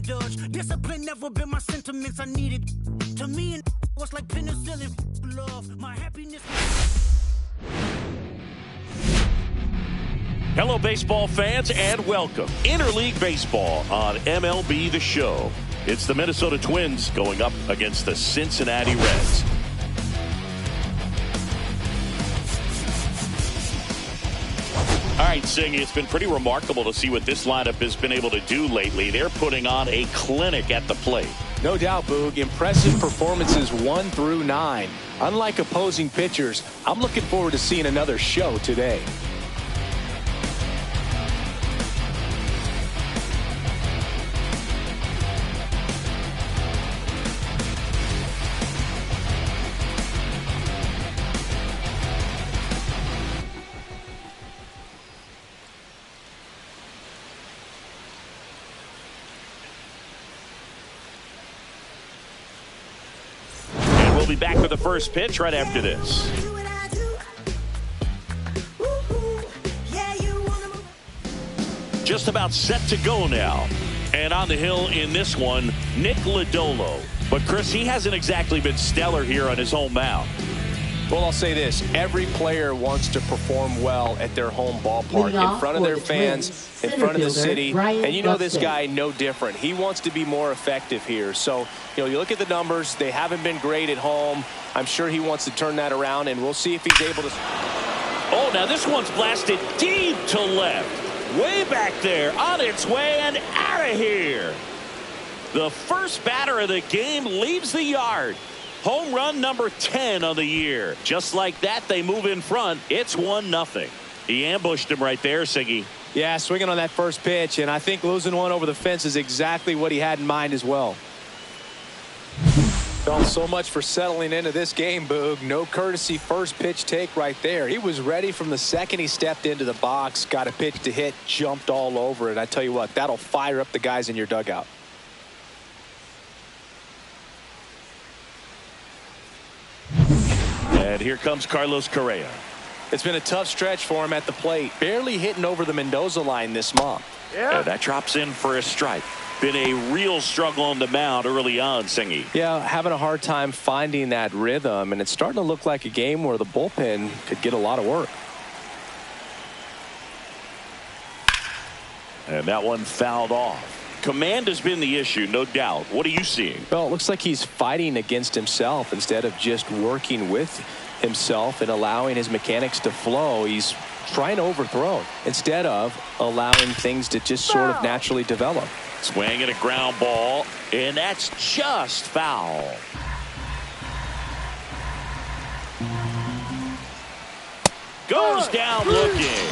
indulge. Discipline never been my sentiments. I needed to me and was like penicillin. Love my happiness. Hello, baseball fans, and welcome. Interleague Baseball on MLB The Show. It's the Minnesota Twins going up against the Cincinnati Reds. All right, Sing, it's been pretty remarkable to see what this lineup has been able to do lately. They're putting on a clinic at the plate. No doubt, Boog. Impressive performances 1 through 9. Unlike opposing pitchers, I'm looking forward to seeing another show today. We'll be back with the first pitch right after this. Just about set to go now. And on the hill in this one, Nick Lodolo. But Chris, he hasn't exactly been stellar here on his home mound. Well, I'll say this. Every player wants to perform well at their home ballpark, in front of their fans, in front of the city. And you know this guy no different. He wants to be more effective here. So, you look at the numbers. They haven't been great at home. I'm sure he wants to turn that around, and we'll see if he's able to. Oh, now this one's blasted deep to left. Way back there, on its way and out of here. The first batter of the game leaves the yard. Home run number 10 of the year. Just like that, they move in front. It's 1-0. He ambushed him right there, Siggy. Yeah, swinging on that first pitch, and I think losing one over the fence is exactly what he had in mind as well. Well, so much for settling into this game, Boog. No courtesy first pitch take right there. He was ready from the second he stepped into the box, got a pitch to hit, jumped all over it. I tell you what, that'll fire up the guys in your dugout. And here comes Carlos Correa. It's been a tough stretch for him at the plate. Barely hitting over the Mendoza line this month. And that drops in for a strike. Been a real struggle on the mound early on, Singy. Yeah, having a hard time finding that rhythm, and it's starting to look like a game where the bullpen could get a lot of work. And that one fouled off. Command has been the issue, no doubt. What are you seeing? Well, it looks like he's fighting against himself instead of just working with himself and allowing his mechanics to flow. He's trying to overthrow instead of allowing things to just sort of naturally develop. Swing and a ground ball, and that's just foul. Goes down looking.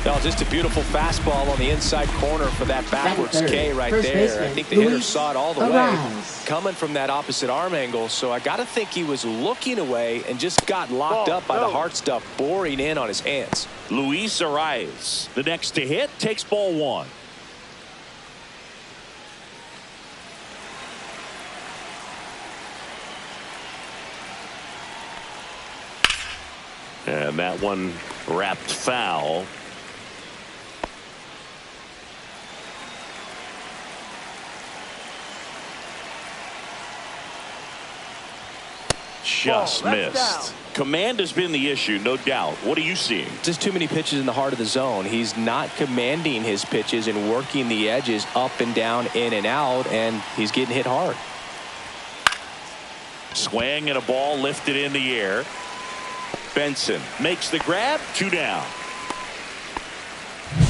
No, just a beautiful fastball on the inside corner for that backwards K right there. I think the hitter saw it all the way coming from that opposite arm angle. So I got to think he was looking away and just got locked up by the hard stuff boring in on his hands. Luis Arias, the next to hit, takes ball 1. And that one wrapped foul. Just missed. Command has been the issue, no doubt. What are you seeing? Just too many pitches in the heart of the zone. He's not commanding his pitches and working the edges up and down, in and out, and he's getting hit hard. Swing and a ball lifted in the air. Benson makes the grab, 2 down.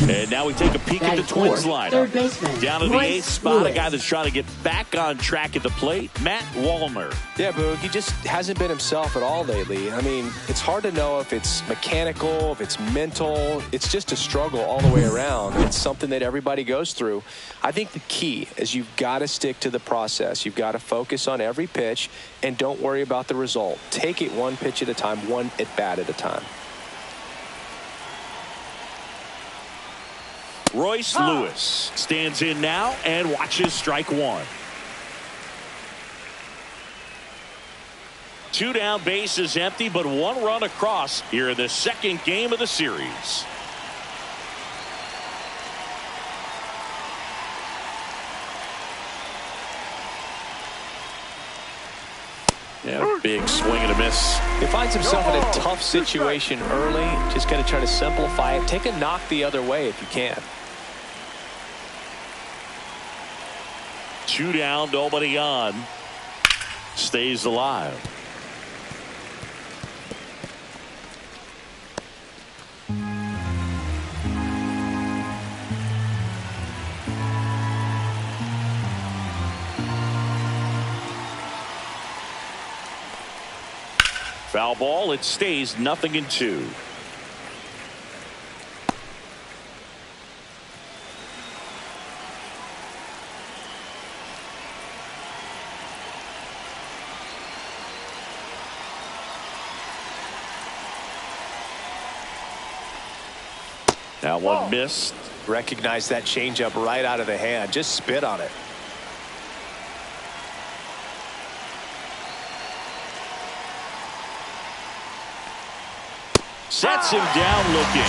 And now we take a peek at the Twins lineup. Down to the 8th spot, a guy that's trying to get back on track at the plate, Matt Wallner. Yeah, Boog, he just hasn't been himself at all lately. I mean, it's hard to know if it's mechanical, if it's mental. It's just a struggle all the way around. It's something that everybody goes through. I think the key is you've got to stick to the process. You've got to focus on every pitch and don't worry about the result. Take it one pitch at a time, one at bat at a time. Royce Lewis stands in now and watches strike 1. 2 down, bases empty, but 1 run across here in the second game of the series. 1-0 Yeah, big swing and a miss. He finds himself in a tough situation early. Just got to try to simplify it. Take a knock the other way if you can. 2 down, nobody on. Stays alive. Foul ball. It stays 0-2. Now one missed. Recognize that changeup right out of the hand. Just spit on it. Sets him down looking.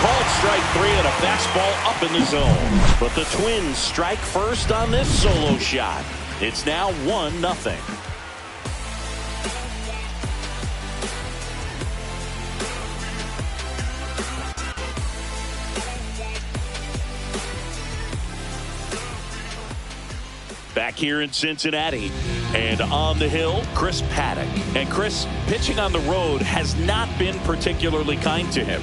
Called strike 3 and a fastball up in the zone. But the Twins strike first on this solo shot. It's now 1-0. Back here in Cincinnati, and on the hill, Chris Paddock. And Chris, pitching on the road has not been particularly kind to him.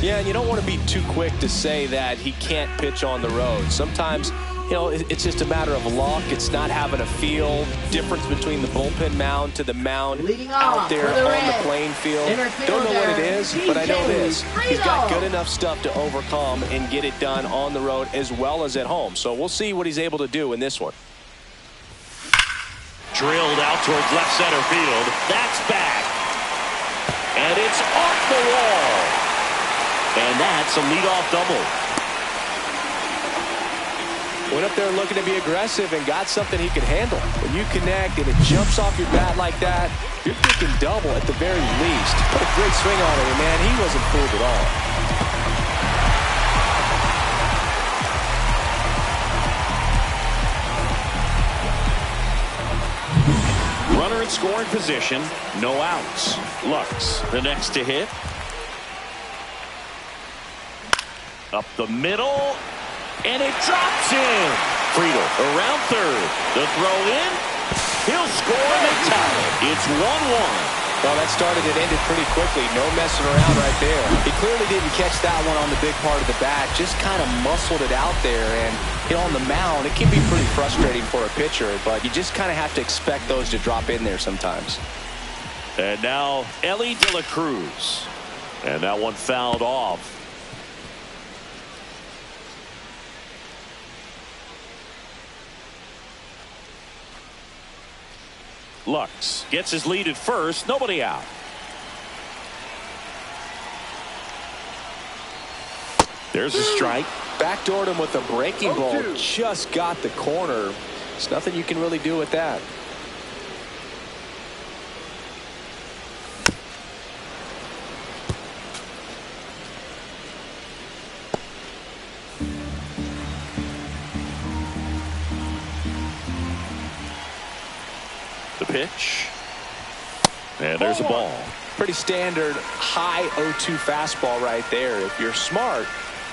Yeah, and you don't want to be too quick to say that he can't pitch on the road. Sometimes, you know, it's just a matter of luck. It's not having a feel. Difference between the bullpen mound to the mound out there on the playing field. Don't know what it is, but I know this. He's got good enough stuff to overcome and get it done on the road as well as at home. So we'll see what he's able to do in this one. Drilled out towards left center field. That's back. And it's off the wall. And that's a leadoff double. Went up there looking to be aggressive and got something he could handle. When you connect and it jumps off your bat like that, you're thinking double at the very least. Put a great swing on it, and man, he wasn't fooled at all. Runner in scoring position, no outs. Lux, the next to hit. Up the middle, and it drops in. Friedel around third. The throw in. He'll score and they tie it. It's 1-1. Well, that started and ended pretty quickly. No messing around right there. He clearly didn't catch that one on the big part of the bat. Just kind of muscled it out there. And, you know, on the mound, it can be pretty frustrating for a pitcher. But you just kind of have to expect those to drop in there sometimes. And now, Ellie De La Cruz. And that one fouled off. Lux gets his lead at first. Nobody out. There's a strike. Backdoored him with a breaking ball. Just got the corner. There's nothing you can really do with that. The pitch. And there's a ball. Pretty standard high 0-2 fastball right there. If you're smart,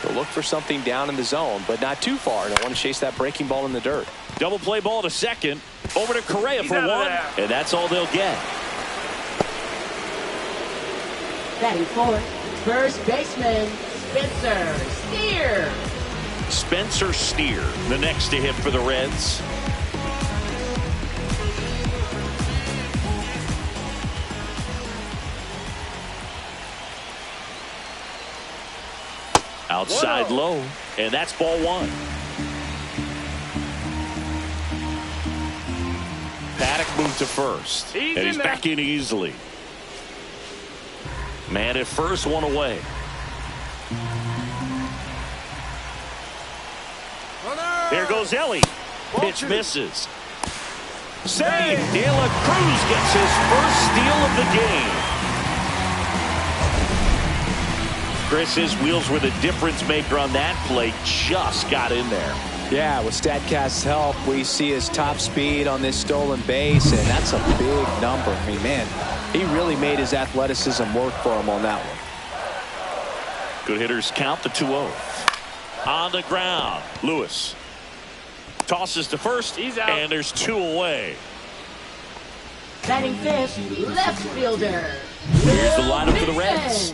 you'll look for something down in the zone, but not too far. Don't want to chase that breaking ball in the dirt. Double play ball to second. Over to Correa for one. And that's all they'll get. Batting fourth, first baseman, Spencer Steer. Spencer Steer, the next to hit for the Reds. Outside low, and that's ball one. Paddock moved to first, and he's back in easily. Man at first, one away. There goes Ellie. Pitch misses. Save. De La Cruz gets his first steal of the game. Chris, his wheels were the difference maker on that play. Just got in there. Yeah, with StatCast's help, we see his top speed on this stolen base, and that's a big number. I mean, man, he really made his athleticism work for him on that one. Good hitters count the 2-0. On the ground, Lewis tosses to first, and there's 2 away. Batting fifth, left fielder. Here's the lineup for the Reds.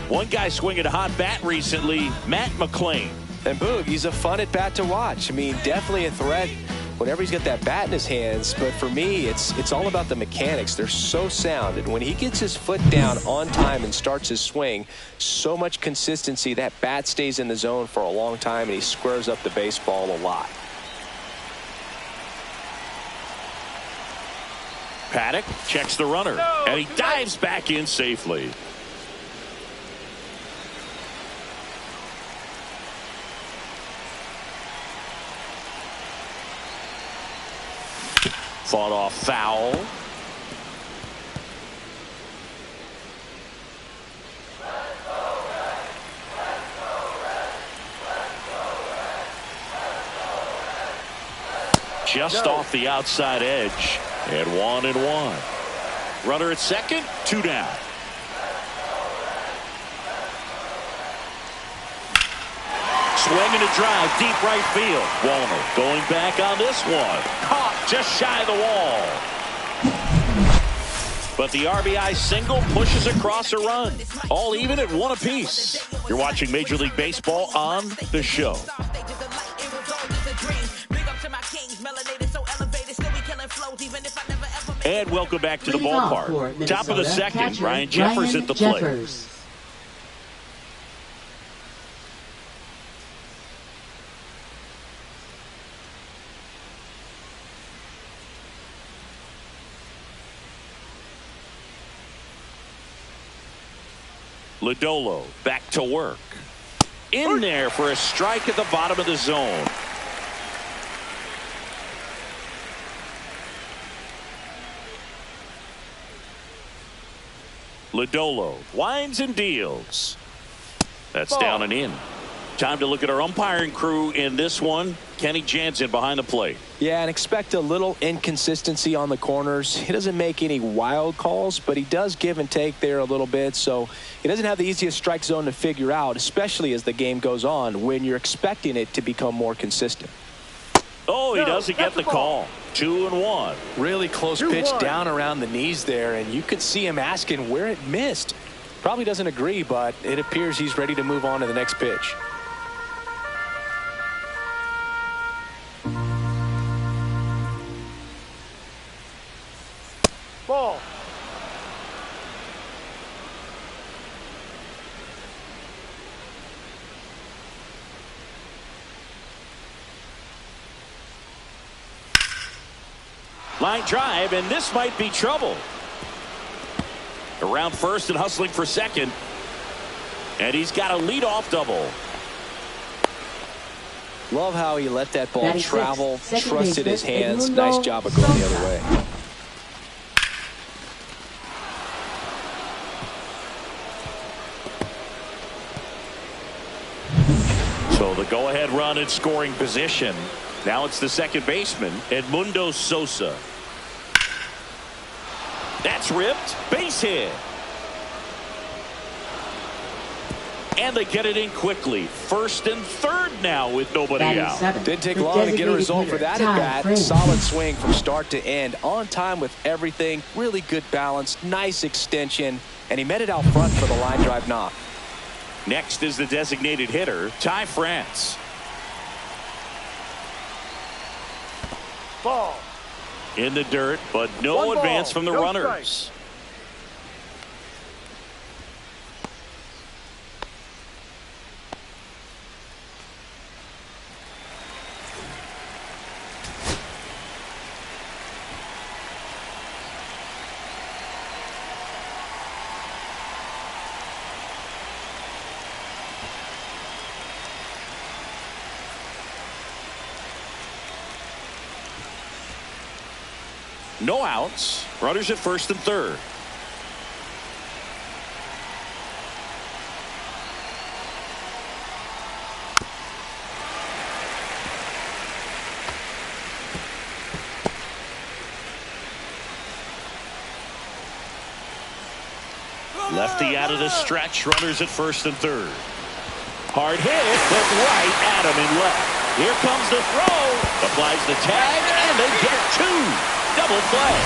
One guy swinging a hot bat recently, Matt McClain. And Boog, he's a fun at bat to watch. I mean, definitely a threat whenever he's got that bat in his hands. But for me, it's all about the mechanics. They're so sound. And when he gets his foot down on time and starts his swing, so much consistency, that bat stays in the zone for a long time, and he squares up the baseball a lot. Paddock checks the runner, and he dives back in safely. Fought off foul. Just off the outside edge. And 1-1. Runner at second, 2 down. Swing and a drive, deep right field. Walner going back on this one. Caught just shy of the wall. But the RBI single pushes across a run. All even at 1 apiece. You're watching Major League Baseball on The Show. And welcome back to the ballpark. Top of the second, Ryan Jeffers at the plate. Lodolo back to work. In there for a strike at the bottom of the zone. Lodolo winds and deals. That's down and in. Time to look at our umpiring crew in this one. Kenny Jansen behind the plate. Yeah, and expect a little inconsistency on the corners. He doesn't make any wild calls, but he does give and take there a little bit. So he doesn't have the easiest strike zone to figure out, especially as the game goes on when you're expecting it to become more consistent. Oh, he doesn't get the call. 2-1. Really close pitch down around the knees there, and you could see him asking where it missed. Probably doesn't agree, but it appears he's ready to move on to the next pitch. Ball. Line drive, and this might be trouble. Around first and hustling for second. And he's got a leadoff double. Love how he let that ball travel, trusted his hands. Nice job of going the other way. So the go-ahead run in scoring position. Now it's the second baseman, Edmundo Sosa. That's ripped. Base hit. And they get it in quickly. First and third now with nobody out. Didn't take long to get a result for that at bat. Solid swing from start to end. On time with everything. Really good balance. Nice extension. And he met it out front for the line drive knock. Next is the designated hitter, Ty France. Ball. In the dirt, but no advance from the runners. Strike. No outs. Runners at first and third. Lefty out of the stretch. Runners at first and third. Hard hit, but right at him in left. Here comes the throw. Applies the tag, and they get two. Double play.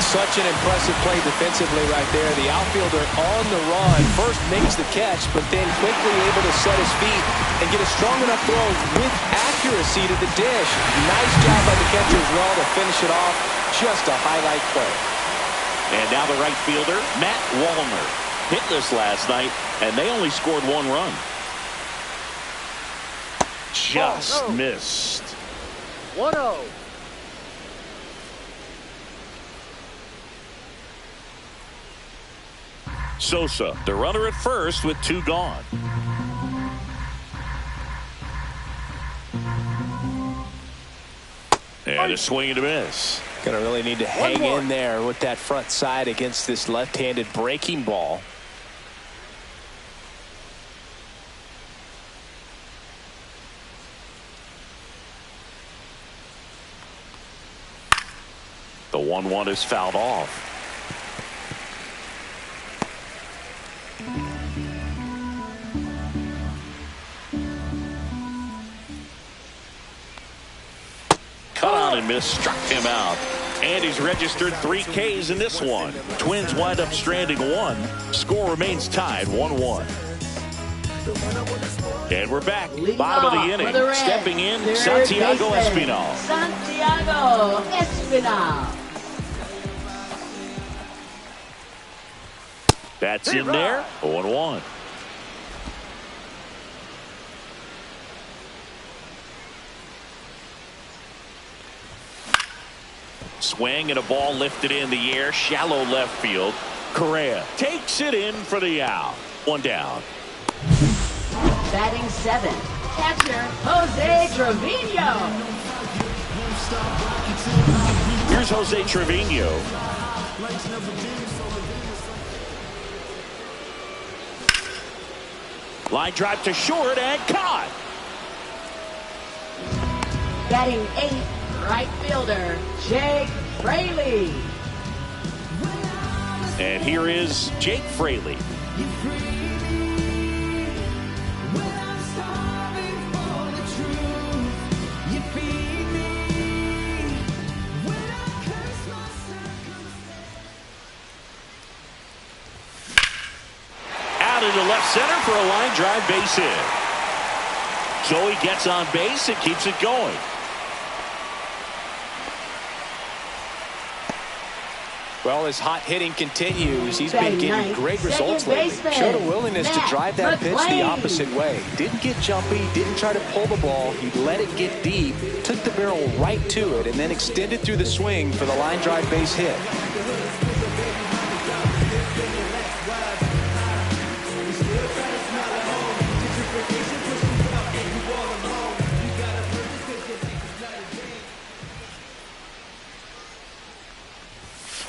Such an impressive play defensively right there. The outfielder on the run. First makes the catch, but then quickly able to set his feet and get a strong enough throw with accuracy to the dish. Nice job by the catcher as well to finish it off. Just a highlight play. And now the right fielder, Matt Wallner. Hitless last night, and they only scored one run. Just missed. 1-0. Sosa, the runner at first with two gone. And a swing and a miss. Going to really need to hang in there with that front side against this left-handed breaking ball. The 1-1 is fouled off. Cut on and miss, struck him out. And he's registered 3 Ks in this one. Twins wind up stranding one. Score remains tied 1-1. And we're back. Bottom of the inning. Stepping in, Santiago Espinal. Santiago Espinal. That's in there. 0-1. Swing and a ball lifted in the air. Shallow left field. Correa takes it in for the out. One down. Batting 7. Catcher Jose Trevino. Here's Jose Trevino. Line drive to short and caught. Batting 8. Right fielder Jake Fraley. And here is Jake Fraley. Out into left center for a line drive base hit. Joey gets on base and keeps it going. Well, his hot hitting continues. He's been getting great results lately. Showed a willingness to drive that pitch the opposite way. Didn't get jumpy, didn't try to pull the ball. He let it get deep, took the barrel right to it, and then extended through the swing for the line drive base hit.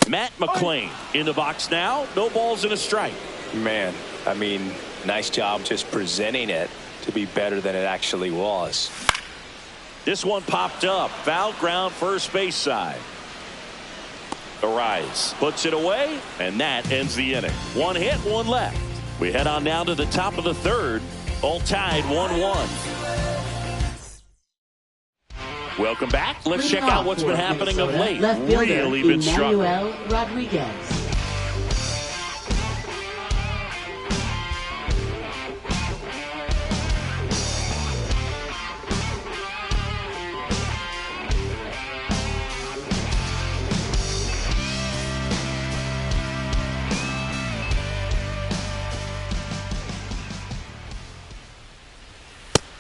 Matt McClain in the box now. No balls and a strike. Man, I mean, nice job just presenting it to be better than it actually was. This one popped up. Foul ground first base side. Arise puts it away, and that ends the inning. One hit, one left. We head on down to the top of the third. All tied 1-1. Welcome back. Let's check out what's been happening of late. Really been struggling. Rodriguez.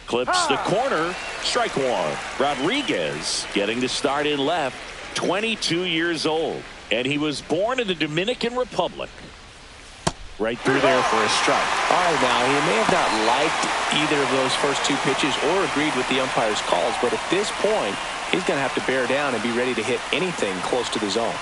Clips the corner. Strike one. Rodriguez getting the start in left. 22 years old. And he was born in the Dominican Republic. Right through there for a strike. All right, now, he may have not liked either of those first two pitches or agreed with the umpire's calls, but at this point, he's going to have to bear down and be ready to hit anything close to the zone.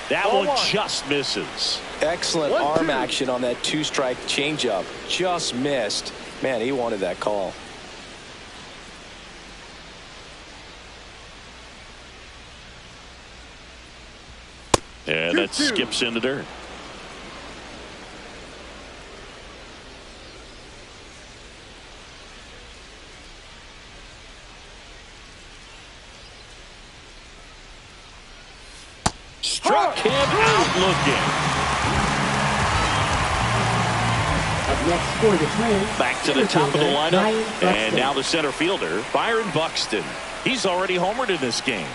That one just misses. Excellent arm action on that two-strike changeup. Just missed. Man, he wanted that call. And that skips in the dirt. Struck him out looking. Up next for the Twins. Back to the top of the lineup. Buxton. And now the center fielder, Byron Buxton. He's already homered in this game.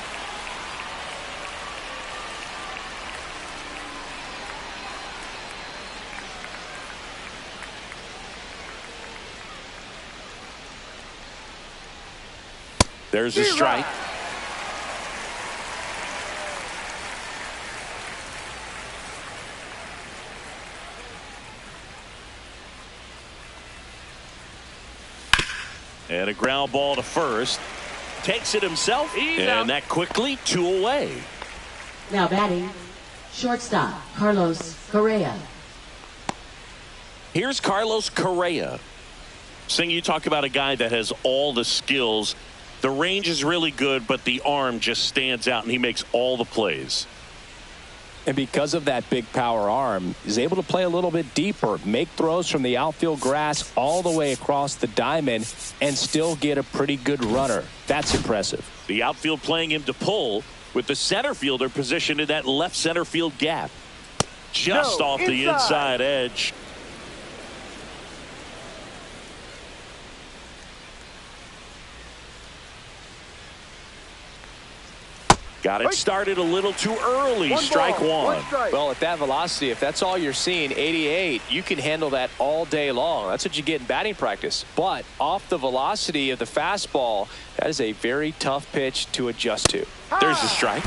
There's a strike. And a ground ball to first. Takes it himself. And that quickly 2 away. Now batting, shortstop, Carlos Correa. Here's Carlos Correa. Sing, you talk about a guy that has all the skills. The range is really good, but the arm just stands out, and he makes all the plays. And because of that big power arm, he's able to play a little bit deeper, make throws from the outfield grass all the way across the diamond, and still get a pretty good runner. That's impressive. The outfield playing him to pull, with the center fielder positioned in that left center field gap. Just off the inside edge. Got it started a little too early. Strike one. Well, at that velocity, if that's all you're seeing, 88, you can handle that all day long. That's what you get in batting practice. But off the velocity of the fastball, that is a very tough pitch to adjust to. There's the strike.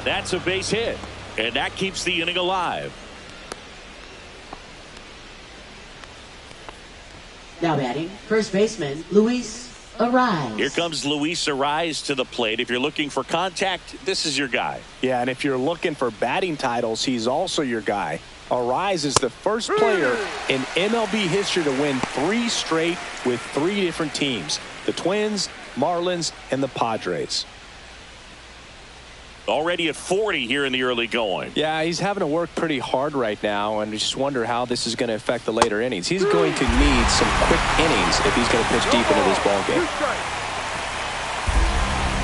That's a base hit, and that keeps the inning alive. Now batting, first baseman, Luis Ariz. Here comes Luis Ariz to the plate. If you're looking for contact, this is your guy. Yeah, and if you're looking for batting titles, he's also your guy. Ariz is the first player in MLB history to win 3 straight with 3 different teams. The Twins, Marlins, and the Padres. Already at 40 here in the early going. Yeah, he's having to work pretty hard right now, and I just wonder how this is going to affect the later innings. He's going to need some quick innings if he's going to pitch deep into this ballgame.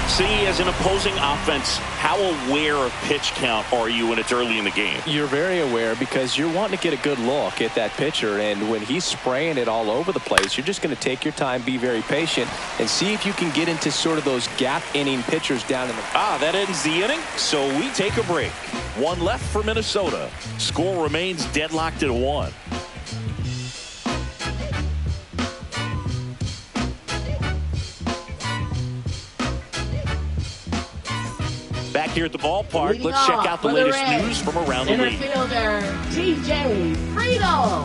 See, as an opposing offense, how aware of pitch count are you when it's early in the game? You're very aware because you're wanting to get a good look at that pitcher, and when he's spraying it all over the place, you're just going to take your time, be very patient, and see if you can get into sort of those gap inning pitchers down in the... That ends the inning, so we take a break. 1 left for Minnesota. Score remains deadlocked at 1. Back here at the ballpark, Leading let's check off out the for latest Reds, news from around the center league. fielder, TJ Friedel.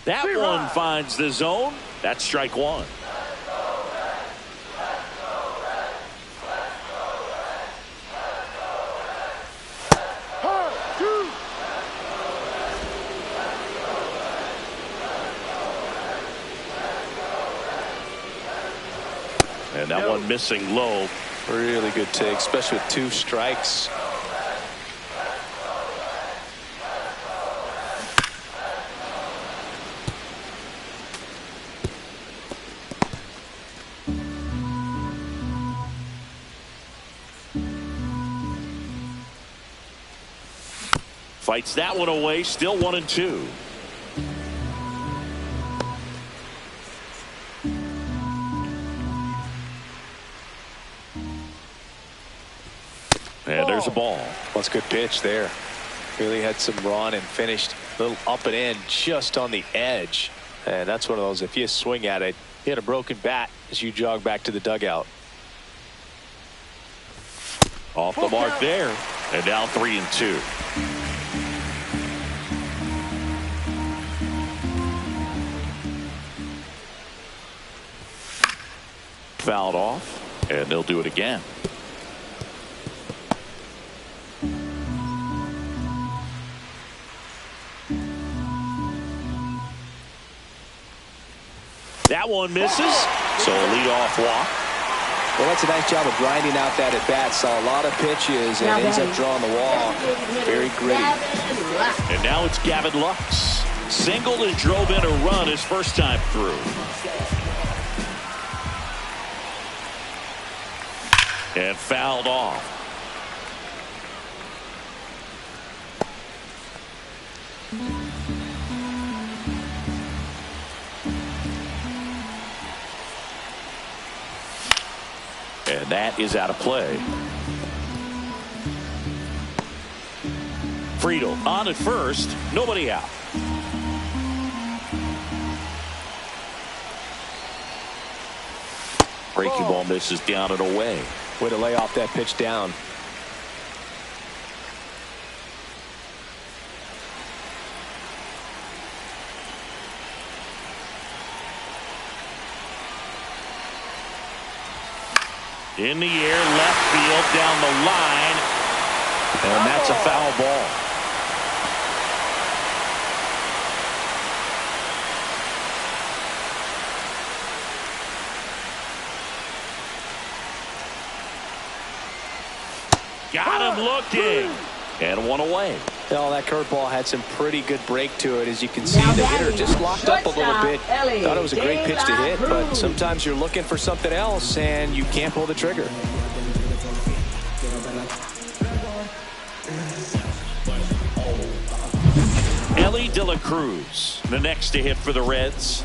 That one finds the zone. That's strike one. And that one missing low. Really good take, especially with 2 strikes. Fights that one away, still 1-2. And there's a ball. That's a good pitch there. Really had some run and finished a little up and in just on the edge. And that's one of those, if you swing at it, hit a broken bat as you jog back to the dugout. Off the mark there. And now 3-2. Fouled off, and they'll do it again. That one misses, so a leadoff walk. Well, that's a nice job of grinding out that at-bat. Saw a lot of pitches and ends up drawing the walk. Very gritty. And now it's Gavin Lux. Singled and drove in a run his first time through. And fouled off. And that is out of play. Friedel on at first, nobody out. Breaking ball misses down and away. Way to lay off that pitch down. In the air, left field, down the line. And that's a foul ball. Got him looking. And one away. Well, that curveball had some pretty good break to it. As you can see, the hitter just locked up a little bit. Thought it was a great pitch to hit, but sometimes you're looking for something else, and you can't pull the trigger. Ellie De La Cruz, the next to hit for the Reds.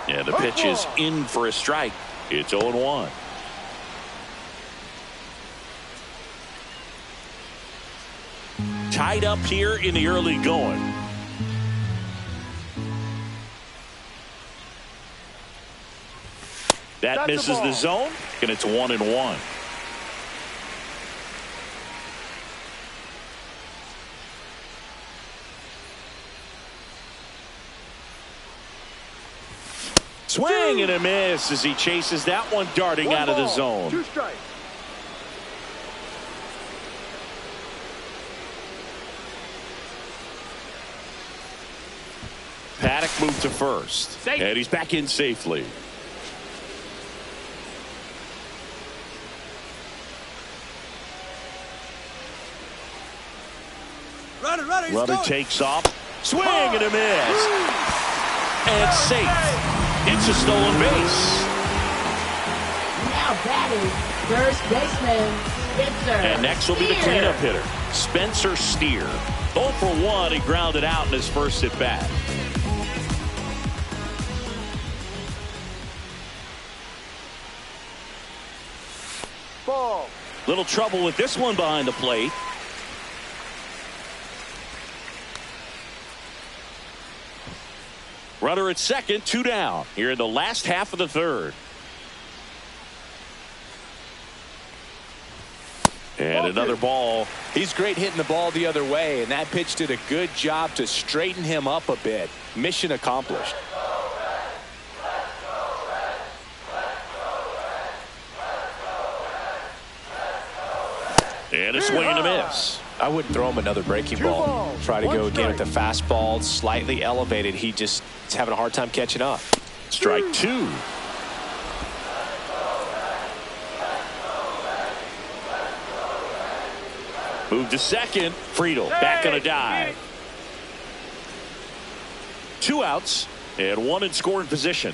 Yeah, the pitch is in for a strike. It's 0-1. Tied up here in the early going. That misses the zone, and it's 1-1. Swing and a miss as he chases that one darting out of the zone. 2 strikes. Paddock moved to first. And he's back in safely. Runner takes off. Swing and a miss. And safe. It's a stolen base. Now batting first baseman Spencer. And next will be the cleanup hitter, Spencer Steer. 0 for 1. He grounded out in his first at bat. Ball. Little trouble with this one behind the plate. Runner at second, 2 down here in the last half of the third. And another ball. He's great hitting the ball the other way, and that pitch did a good job to straighten him up a bit. Mission accomplished. And a swing and a miss. I wouldn't throw him another breaking ball. Try to go again with the fastball, slightly elevated. He just is having a hard time catching up. Strike 2. Move to second. Friedel back on a dive. 2 outs and 1 in scoring position.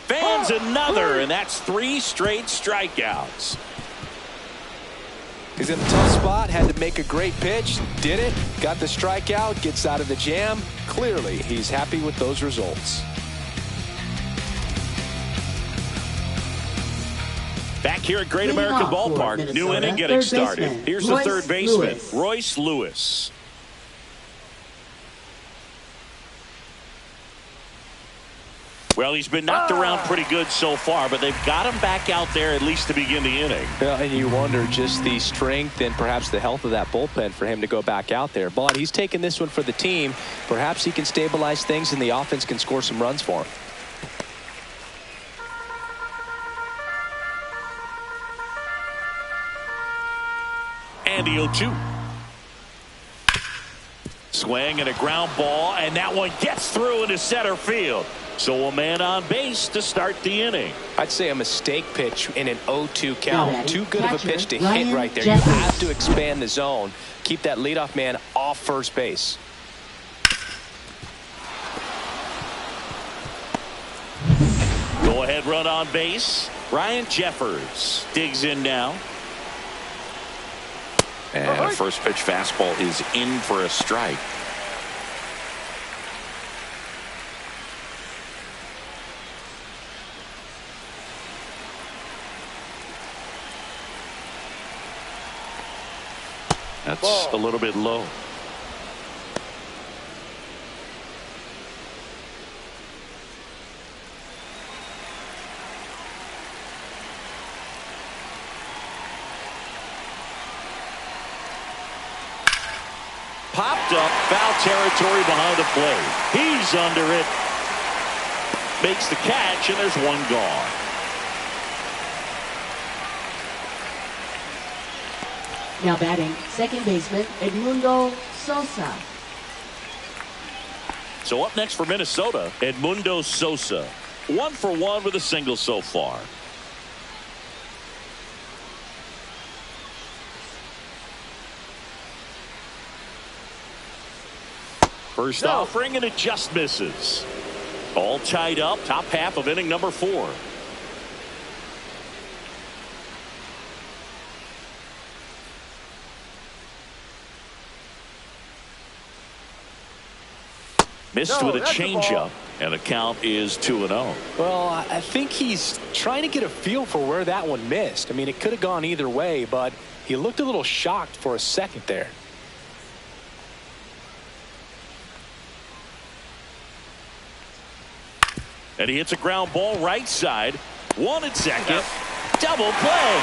Fans another, and that's 3 straight strikeouts. He's in a tough spot, had to make a great pitch, did it, got the strikeout, gets out of the jam. Clearly, he's happy with those results. Back here at Great American Ballpark, new inning getting started. Here's the third baseman, Royce Lewis. Well, he's been knocked around pretty good so far, but they've got him back out there at least to begin the inning. Yeah, and you wonder just the strength and perhaps the health of that bullpen for him to go back out there. But he's taking this one for the team. Perhaps he can stabilize things and the offense can score some runs for him. And the 0-2. Swing and a ground ball, and that one gets through into center field. So a man on base to start the inning. I'd say a mistake pitch in an 0-2 count. Too good of a pitch to Ryan hit right there. Jeffers. You have to expand the zone. Keep that leadoff man off first base. Go ahead run on base. Ryan Jeffers digs in now. And a first pitch fastball is in for a strike. That's a little bit low. Popped up, foul territory behind the plate. He's under it. Makes the catch, and there's one gone. Now batting, second baseman, Edmundo Sosa. So up next for Minnesota, Edmundo Sosa. 1 for 1 with a single so far. First offering, and it just misses. All tied up, top half of inning number 4. Missed with a changeup, and the count is 2-0. Well, I think he's trying to get a feel for where that one missed. I mean, it could have gone either way, but he looked a little shocked for a second there. And he hits a ground ball right side. 1 at second. Double play.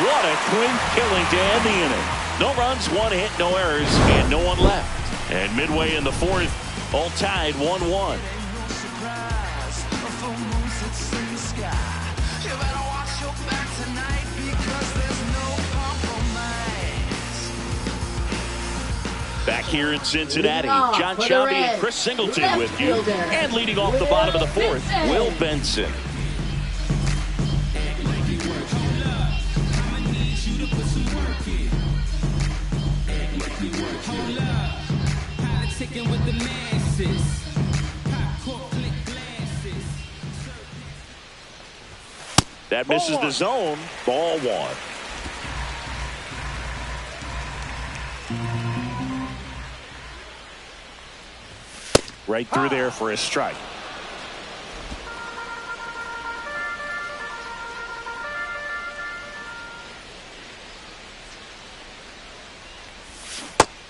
What a clean killing to end the inning. No runs, 1 hit, no errors, and no one left. And midway in the 4th, all tied 1-1. Back here in Cincinnati, John Chambee and Chris Singleton with you. And leading off the bottom of the 4th, Will Benson. That misses the zone. Ball 1. Right through there for a strike.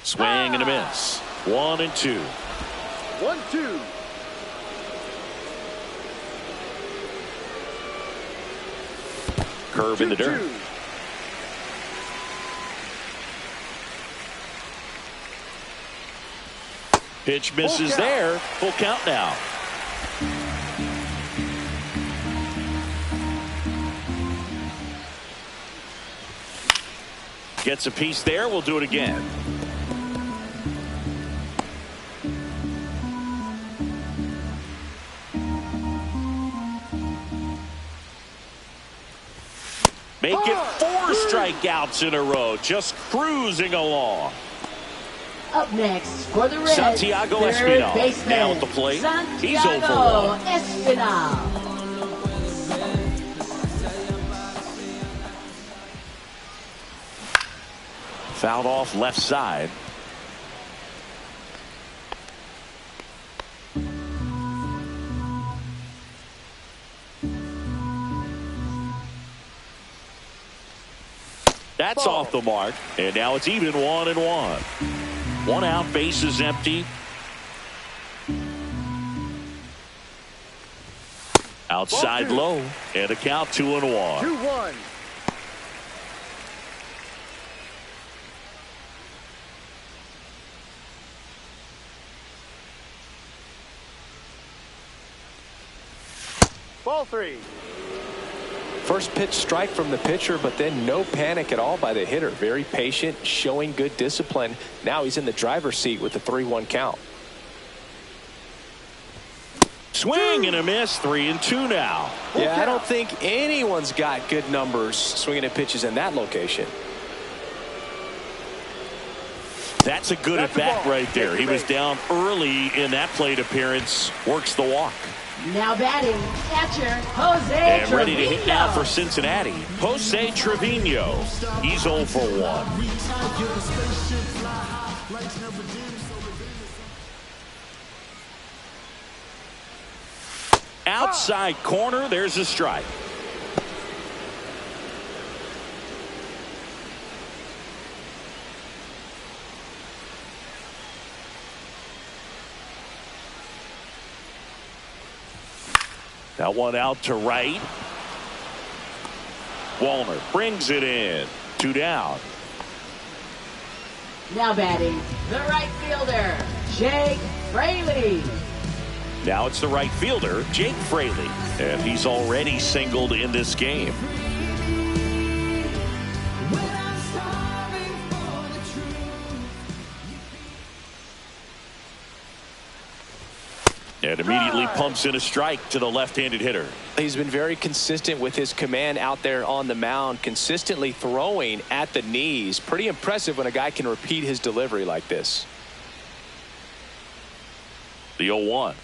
Swing and a miss. 1-2. 1-2. Curve in the dirt. 2-2. Pitch misses there. Full count now. Gets a piece there. We'll do it again. Make it 4 strikeouts in a row. Just cruising along. Up next for the Reds, Santiago third Espinal baseman, now at the plate. He's Santiago 0 for 1. Espinal. Fouled off left side. That's off the mark, and now it's even 1-1. 1 out, base is empty. Outside low, and a count 2-1. 2-1. Ball 3. First pitch strike from the pitcher, but then no panic at all by the hitter. Very patient, showing good discipline. Now he's in the driver's seat with the 3-1 count. Swing and a miss, 3-2 now. Yeah, I don't think anyone's got good numbers swinging at pitches in that location. That's a good at-bat right there. He was down early in that plate appearance. Works the walk. Now batting, catcher, Jose And Trevino. ready to hit now for Cincinnati, Jose Trevino. He's 0 for 1. Outside corner, there's a strike. That one out to right. Wallner brings it in. 2 down. Now batting, the right fielder, Jake Fraley. Now it's the right fielder, Jake Fraley. And he's already singled in this game. And immediately pumps in a strike to the left-handed hitter. He's been very consistent with his command out there on the mound, consistently throwing at the knees. Pretty impressive when a guy can repeat his delivery like this. The 0-1.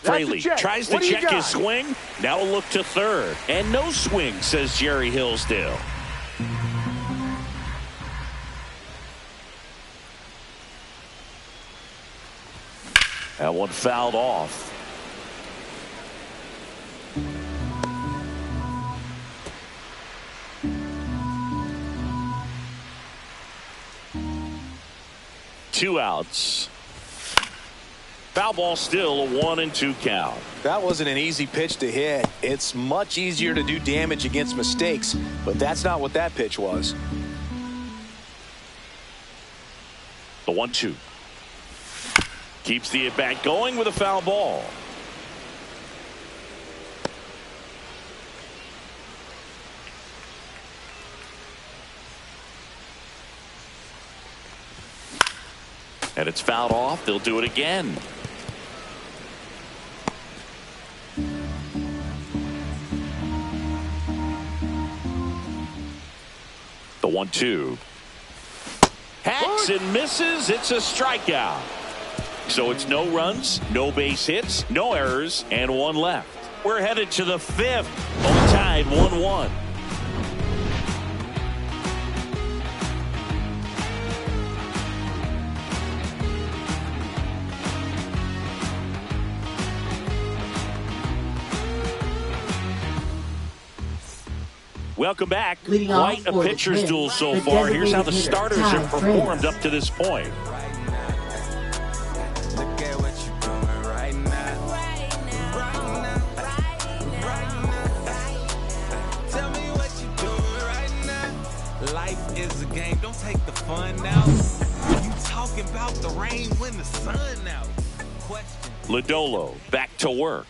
Fraley tries to check his swing. Now a look to third. And no swing, says Jerry Hillsdale. That one fouled off. Two outs. Foul ball, still a 1-2 count. That wasn't an easy pitch to hit. It's much easier to do damage against mistakes, but that's not what that pitch was. The 1-2. Keeps the at-bat going with a foul ball. And it's fouled off. They'll do it again. The 1-2. Hacks and misses. It's a strikeout. So it's no runs, no base hits, no errors, and one left. We're headed to the 5th. All tied 1-1. Welcome back. Quite a pitcher's duel so far. Here's how the starters have performed up to this point. Life is a game. Don't take the fun now. You talking about the rain when the sun out? Question. Lodolo back to work.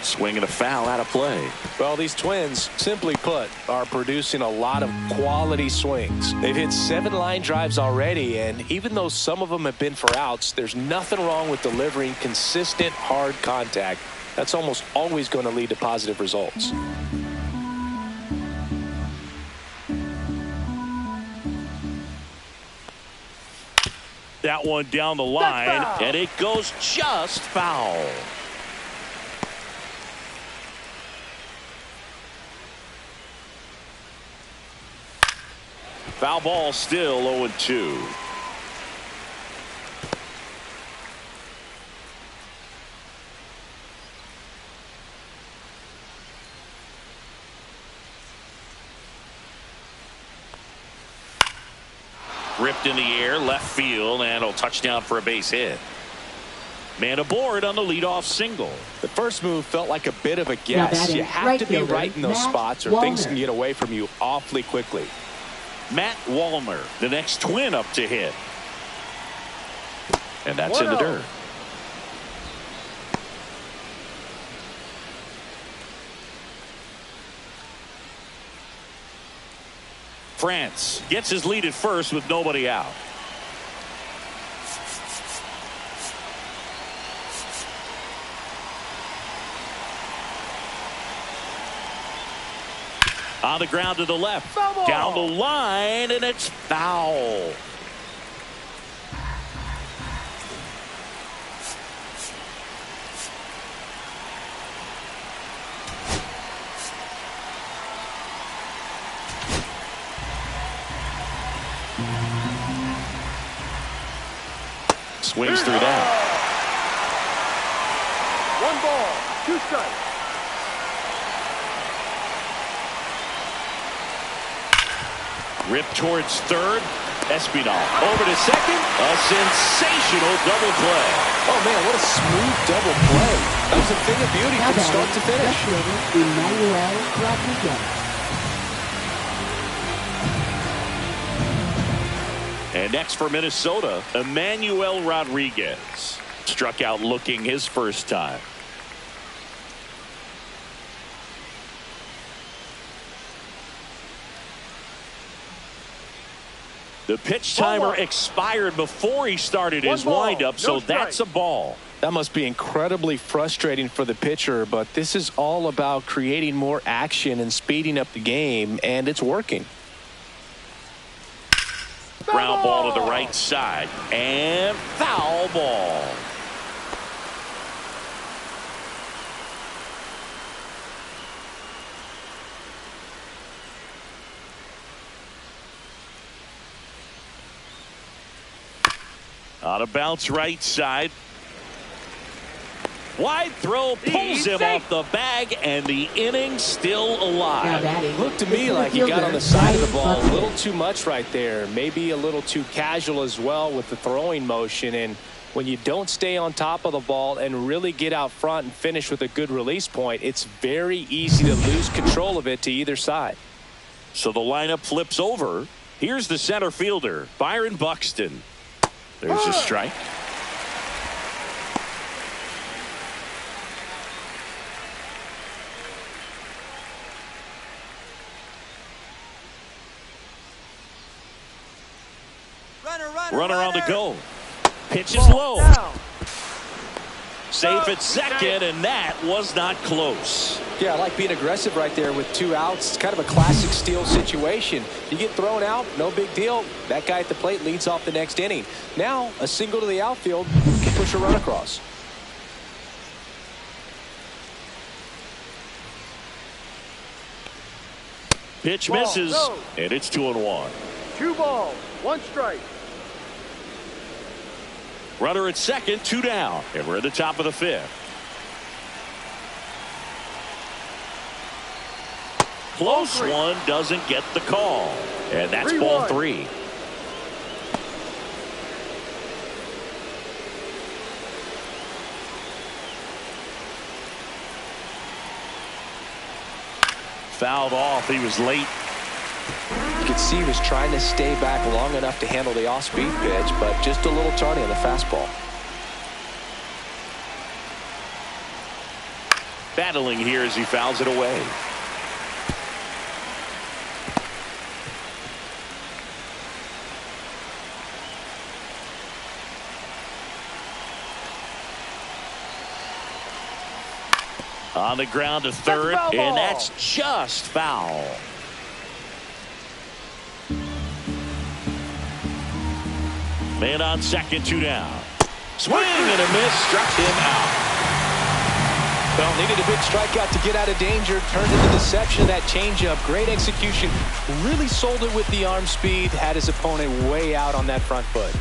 Swinging a foul out of play. Well, these Twins, simply put, are producing a lot of quality swings. They've hit 7 line drives already, and even though some of them have been for outs, there's nothing wrong with delivering consistent, hard contact. That's almost always going to lead to positive results. That one down the line, and it goes just foul. Foul ball, still 0-2. Ripped in the air, left field, and a touchdown for a base hit. Man aboard on the leadoff single. The first move felt like a bit of a guess. You have right to be fielder, right in those Matt spots or Wallner. things can get away from you awfully quickly. Matt Wallner, the next twin up to hit. And that's in the dirt. France gets his lead at first with nobody out. On the ground to the left. Down the line, and it's foul. Swings through that. 1 ball, 2 strikes. Ripped towards third. Espinal over to second. A sensational double play. Oh, man, what a smooth double play. That was a thing of beauty Now from start to finish. left fielder, Emmanuel Rodriguez. And next for Minnesota, Emmanuel Rodriguez. Struck out looking his first time. The pitch timer expired before he started his windup, so that's a ball. That must be incredibly frustrating for the pitcher, but this is all about creating more action and speeding up the game, and it's working. Ground ball to the right side, and foul ball. On a bounce right side. Wide throw pulls him off the bag, and the inning still alive. Looked to me like he got on the side of the ball a little too much right there. Maybe a little too casual as well with the throwing motion. And when you don't stay on top of the ball and really get out front and finish with a good release point, it's very easy to lose control of it to either side. So the lineup flips over. Here's the center fielder, Byron Buxton. There's a strike. Runner on the go. Pitch is low. Safe at second, and that was not close. Yeah, I like being aggressive right there with 2 outs. It's kind of a classic steal situation. You get thrown out, no big deal. That guy at the plate leads off the next inning. Now, a single to the outfield can push a run across. Pitch misses, and it's 2-1. 2 balls, 1 strike. Runner at second, 2 down, and we're at the top of the 5th. Close one, doesn't get the call, and that's ball 3. Fouled off. He was late. You could see he was trying to stay back long enough to handle the off-speed pitch, but just a little tardy on the fastball. Battling here as he fouls it away. On the ground to third, and that's just foul. Man on second, 2 down. Swing and a miss, struck him out. Well, needed a big strikeout to get out of danger. Turned into deception. That changeup, great execution. Really sold it with the arm speed. Had his opponent way out on that front foot.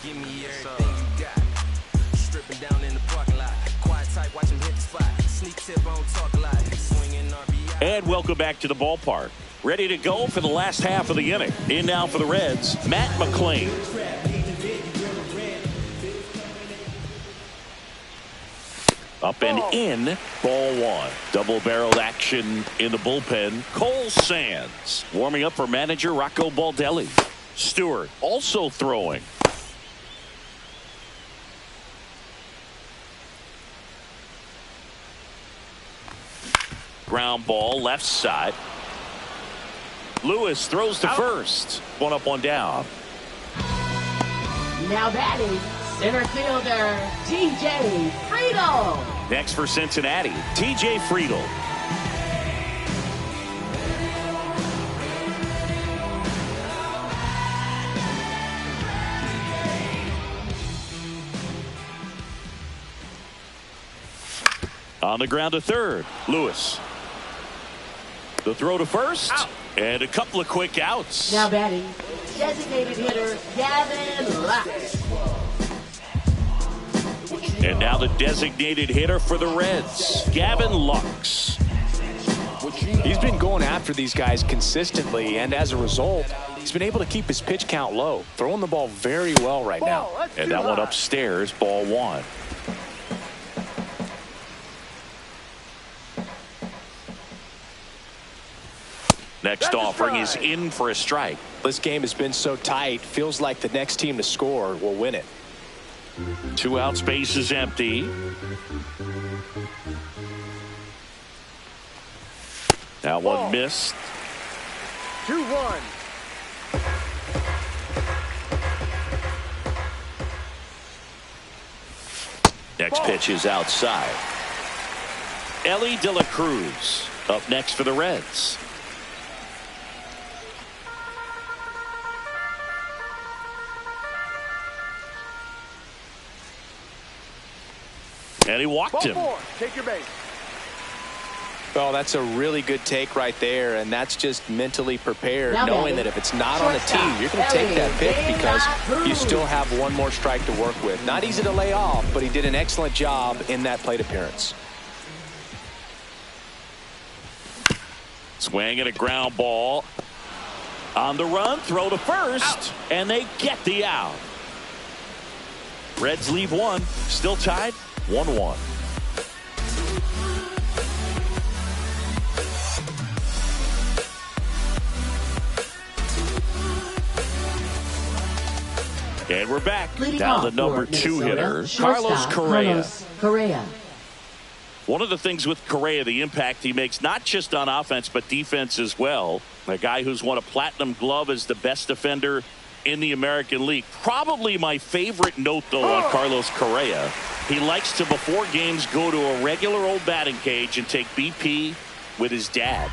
Give me everything you got. Stripping down in the parking lot. Quiet type, watch him hit the spot. Sneak tip, on talk a lot. Swinging RBI. And welcome back to the ballpark. Ready to go for the last half of the inning. In now for the Reds, Matt McClain. Up and in, ball one. Double-barreled action in the bullpen. Cole Sands warming up for manager Rocco Baldelli. Stewart also throwing. Ground ball left side. Lewis throws to first. One up, one down. Now batting, center fielder, TJ Friedel. Next for Cincinnati, TJ Friedel. On the ground to third, Lewis. The throw to first, and a couple of quick outs. Now batting, designated hitter, Gavin Lux. And now the designated hitter for the Reds, Gavin Lux. He's been going after these guys consistently, and as a result, he's been able to keep his pitch count low, throwing the ball very well right now. And that one upstairs, ball one. Next offering is in for a strike. This game has been so tight, feels like the next team to score will win it. 2 outs, base is empty. That one missed. 2-1. Next pitch is outside. Ellie De La Cruz up next for the Reds. And he walked him. Take your base. Well, that's a really good take right there, and that's just mentally prepared, knowing that if it's not on the tee, you're going to take that pitch because you still have one more strike to work with. Not easy to lay off, but he did an excellent job in that plate appearance. Swing and a ground ball. On the run, throw to first, and they get the out. Reds leave one, still tied 1-1. And we're back. Down the number 2 hitter, Carlos Correa. One of the things with Correa, the impact he makes, not just on offense, but defense as well. A guy who's won a platinum glove as the best defender in the American League. Probably my favorite note, though, on Carlos Correa. He likes to, before games, go to a regular old batting cage and take BP with his dad.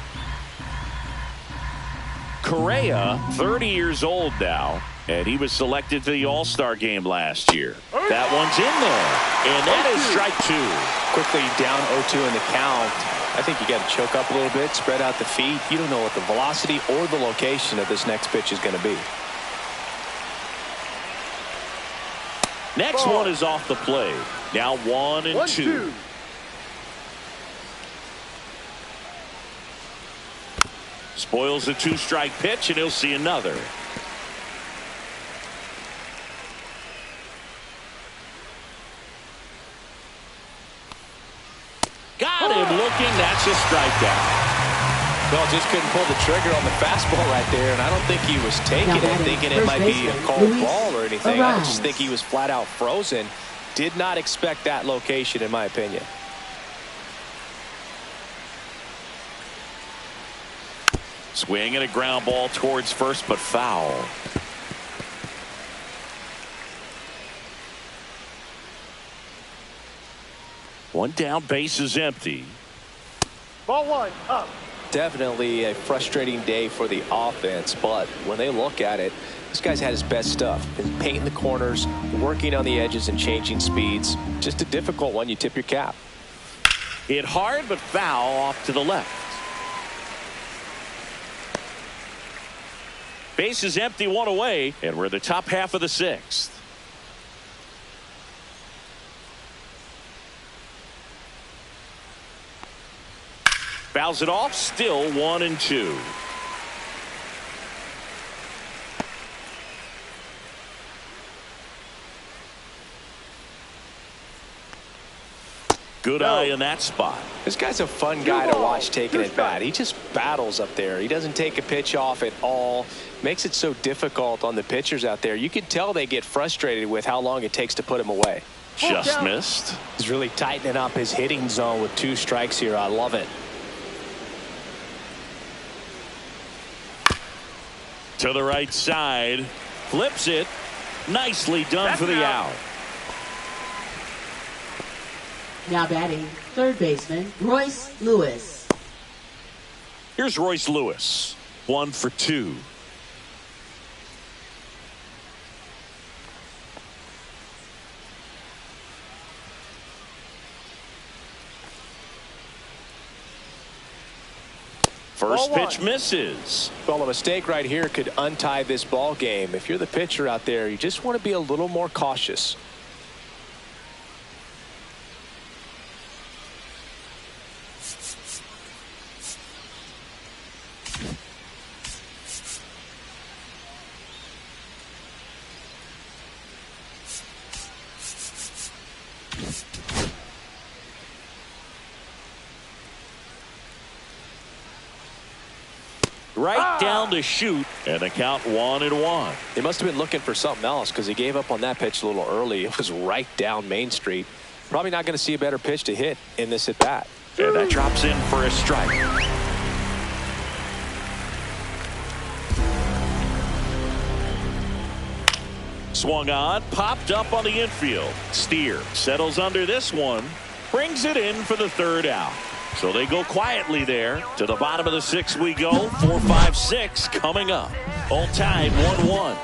Correa, 30 years old now, and he was selected to the All-Star game last year. That one's in there, and that is strike 2. Quickly down 0-2 in the count. I think you got to choke up a little bit, spread out the feet. You don't know what the velocity or the location of this next pitch is going to be. Next one is off the plate. Now 1-2. Spoils a 2-strike pitch, and he'll see another. Got him looking. That's a strikeout. Well, just couldn't pull the trigger on the fastball right there, and I don't think he was taking it, thinking it might be a cold ball or anything. I just think he was flat out frozen. Did not expect that location, in my opinion. Swing and a ground ball towards first, but foul. One down, base is empty. Ball 1, up. Definitely a frustrating day for the offense, but when they look at it, this guy's had his best stuff. Been painting the corners, working on the edges and changing speeds. Just a difficult one. You tip your cap. Hit hard, but foul off to the left. Base is empty, one away, and we're the top half of the 6th. Fouls it off, still 1-2. Good eye in that spot. This guy's a fun guy to watch taking at bat. He just battles up there. He doesn't take a pitch off at all. Makes it so difficult on the pitchers out there. You can tell they get frustrated with how long it takes to put him away. Just missed. He's really tightening up his hitting zone with 2 strikes here. I love it. To the right side. Flips it. Nicely done for the out. Now batting, third baseman, Royce Lewis. Here's Royce Lewis. 1 for 2. First pitch misses. Well, a mistake right here could untie this ball game. If you're the pitcher out there, you just want to be a little more cautious. Right down to shoot, and the count 1-1. He must have been looking for something else because he gave up on that pitch a little early. It was right down Main Street. Probably not going to see a better pitch to hit in this at bat. And that drops in for a strike. Swung on, popped up on the infield. Steer settles under this one, brings it in for the third out. So they go quietly there. To the bottom of the 6th we go. 4, 5, 6 coming up. All tied 1-1.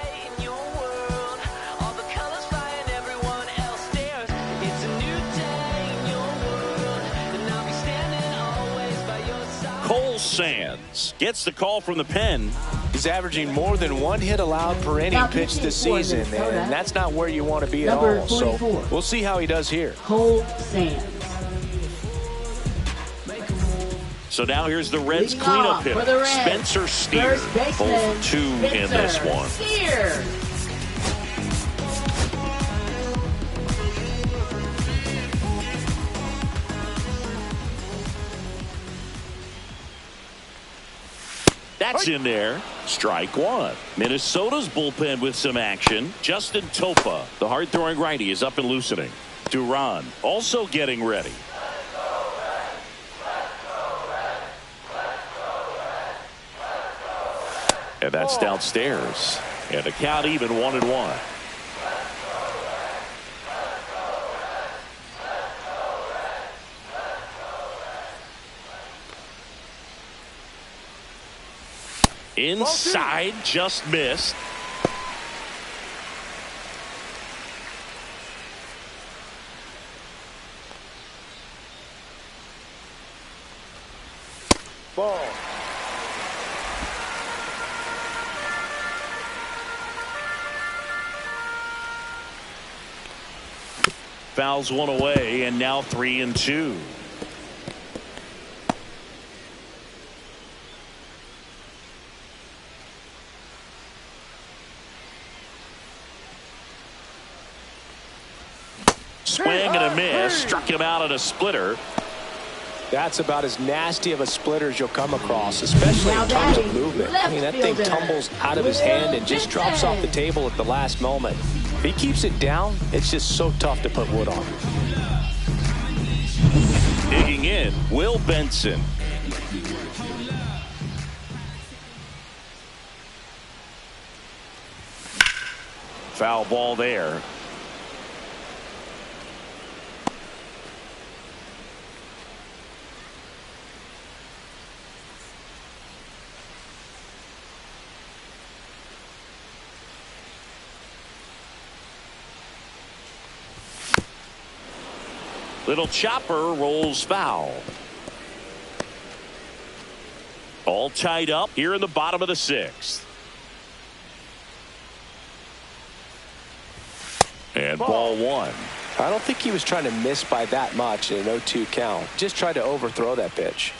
Cole Sands gets the call from the pen. He's averaging more than 1 hit allowed per inning pitch this season, and that's not where you want to be at all. So we'll see how he does here. Cole Sands. So now here's the Reds cleanup hitter, Spencer Steer. Both 2 in this one. Steer. That's in there. Strike 1. Minnesota's bullpen with some action. Justin Topa, the hard-throwing righty, is up and loosening. Duran also getting ready. And that's downstairs. And the count even 1-1. Inside, just missed. Ball. Fouls one away, and now 3-2. Swing and a miss. Struck him out at a splitter. That's about as nasty of a splitter as you'll come across, especially in terms of movement. I mean, that thing tumbles out of his hand and just drops off the table at the last moment. If he keeps it down, it's just so tough to put wood on. Digging in, Will Benson. Foul ball there. Little chopper rolls foul. All tied up here in the bottom of the 6th. And ball 1. I don't think he was trying to miss by that much in an 0-2 count. Just tried to overthrow that pitch.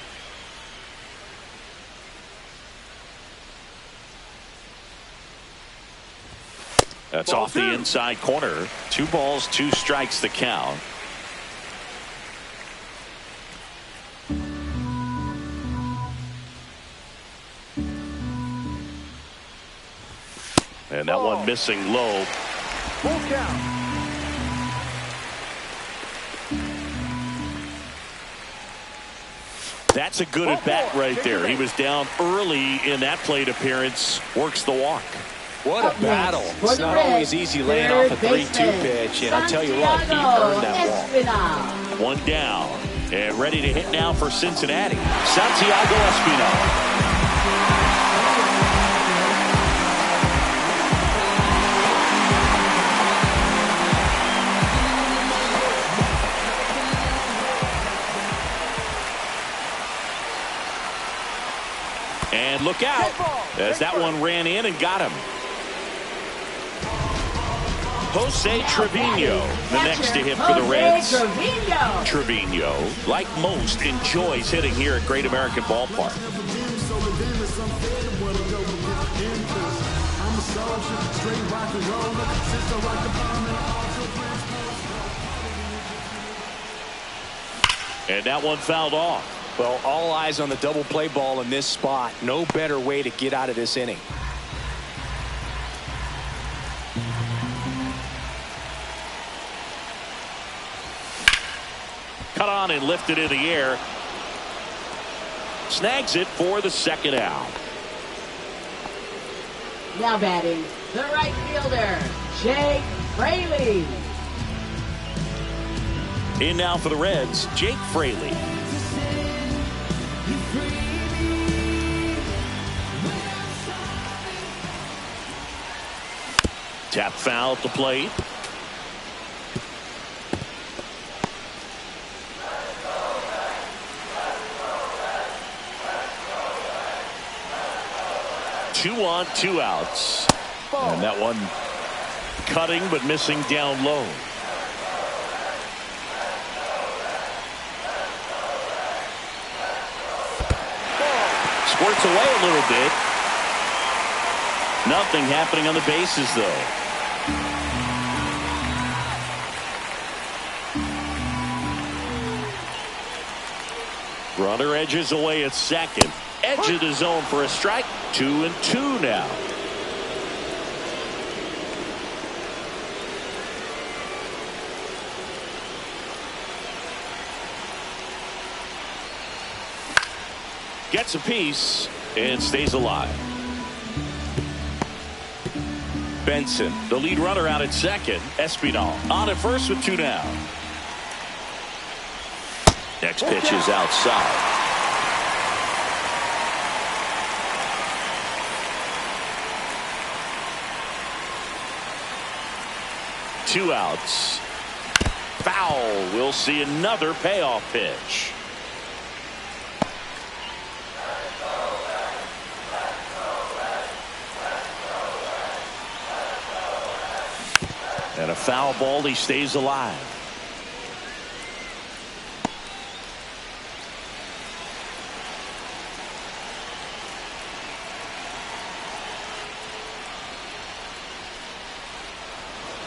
That's off the inside corner. 2 balls, 2 strikes the count. And that one missing low. Full count. That's a good at bat right there. He was down early in that plate appearance. Works the walk. What a battle. It's not always easy laying off a 3-2 pitch. And I'll tell you what, he earned that walk. One down. And ready to hit now for Cincinnati. Santiago Espinal. And look out as that one ran in and got him. Jose Trevino, the next to hit for the Reds. Trevino, like most, enjoys hitting here at Great American Ballpark. And that one fouled off. Well, all eyes on the double play ball in this spot. No better way to get out of this inning. Cut on and lifted in the air. Snags it for the second out. Now batting, the right fielder, Jake Fraley. In now for the Reds, Jake Fraley. Tap foul at the plate. Two on, 2 outs. And that one cutting but missing down low. Squirts away a little bit. Nothing happening on the bases though. Runner edges away at second. Edge of the zone for a strike. 2-2 now. Gets a piece and stays alive. Benson, the lead runner, out at second. Espinal on at first with 2 down. Next pitch is outside. Two outs. Foul. We'll see another payoff pitch. And a foul ball. He stays alive.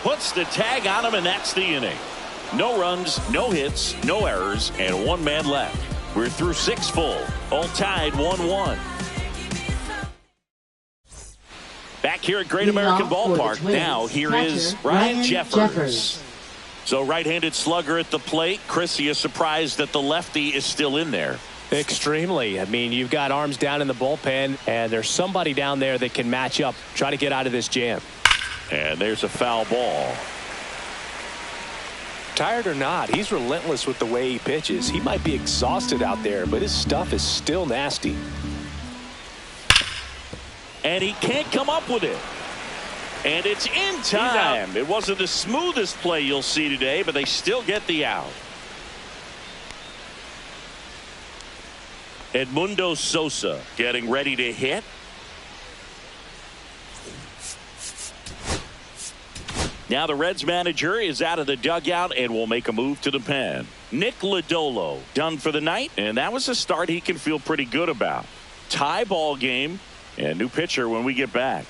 Puts the tag on him, and that's the inning. No runs, no hits, no errors, and 1 man left. We're through 6 full, all tied 1-1. Back here at Great American Ballpark. Now here is Ryan Jeffers. So right-handed slugger at the plate. Chris, are you surprised that the lefty is still in there? Extremely. I mean, you've got arms down in the bullpen, and there's somebody down there that can match up, try to get out of this jam. And there's a foul ball. Tired or not, he's relentless with the way he pitches. He might be exhausted out there, but his stuff is still nasty. And he can't come up with it. And it's in time. It wasn't the smoothest play you'll see today, but they still get the out. Edmundo Sosa getting ready to hit. Now the Reds manager is out of the dugout and will make a move to the pen. Nick Lodolo done for the night, and that was a start he can feel pretty good about. Tie ball game, and new pitcher when we get back.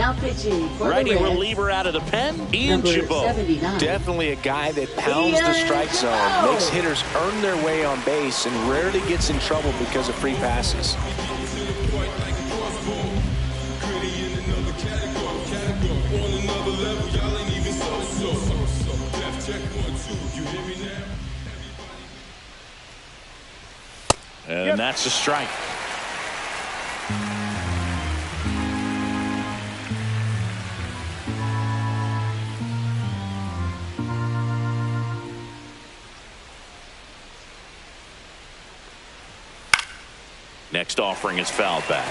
Now pitching for Righty the Reds, reliever out of the pen, Ian number Chabot. 79. Definitely a guy that pounds the strike zone, makes hitters earn their way on base, and rarely gets in trouble because of free passes. And that's a strike. Next offering is fouled back.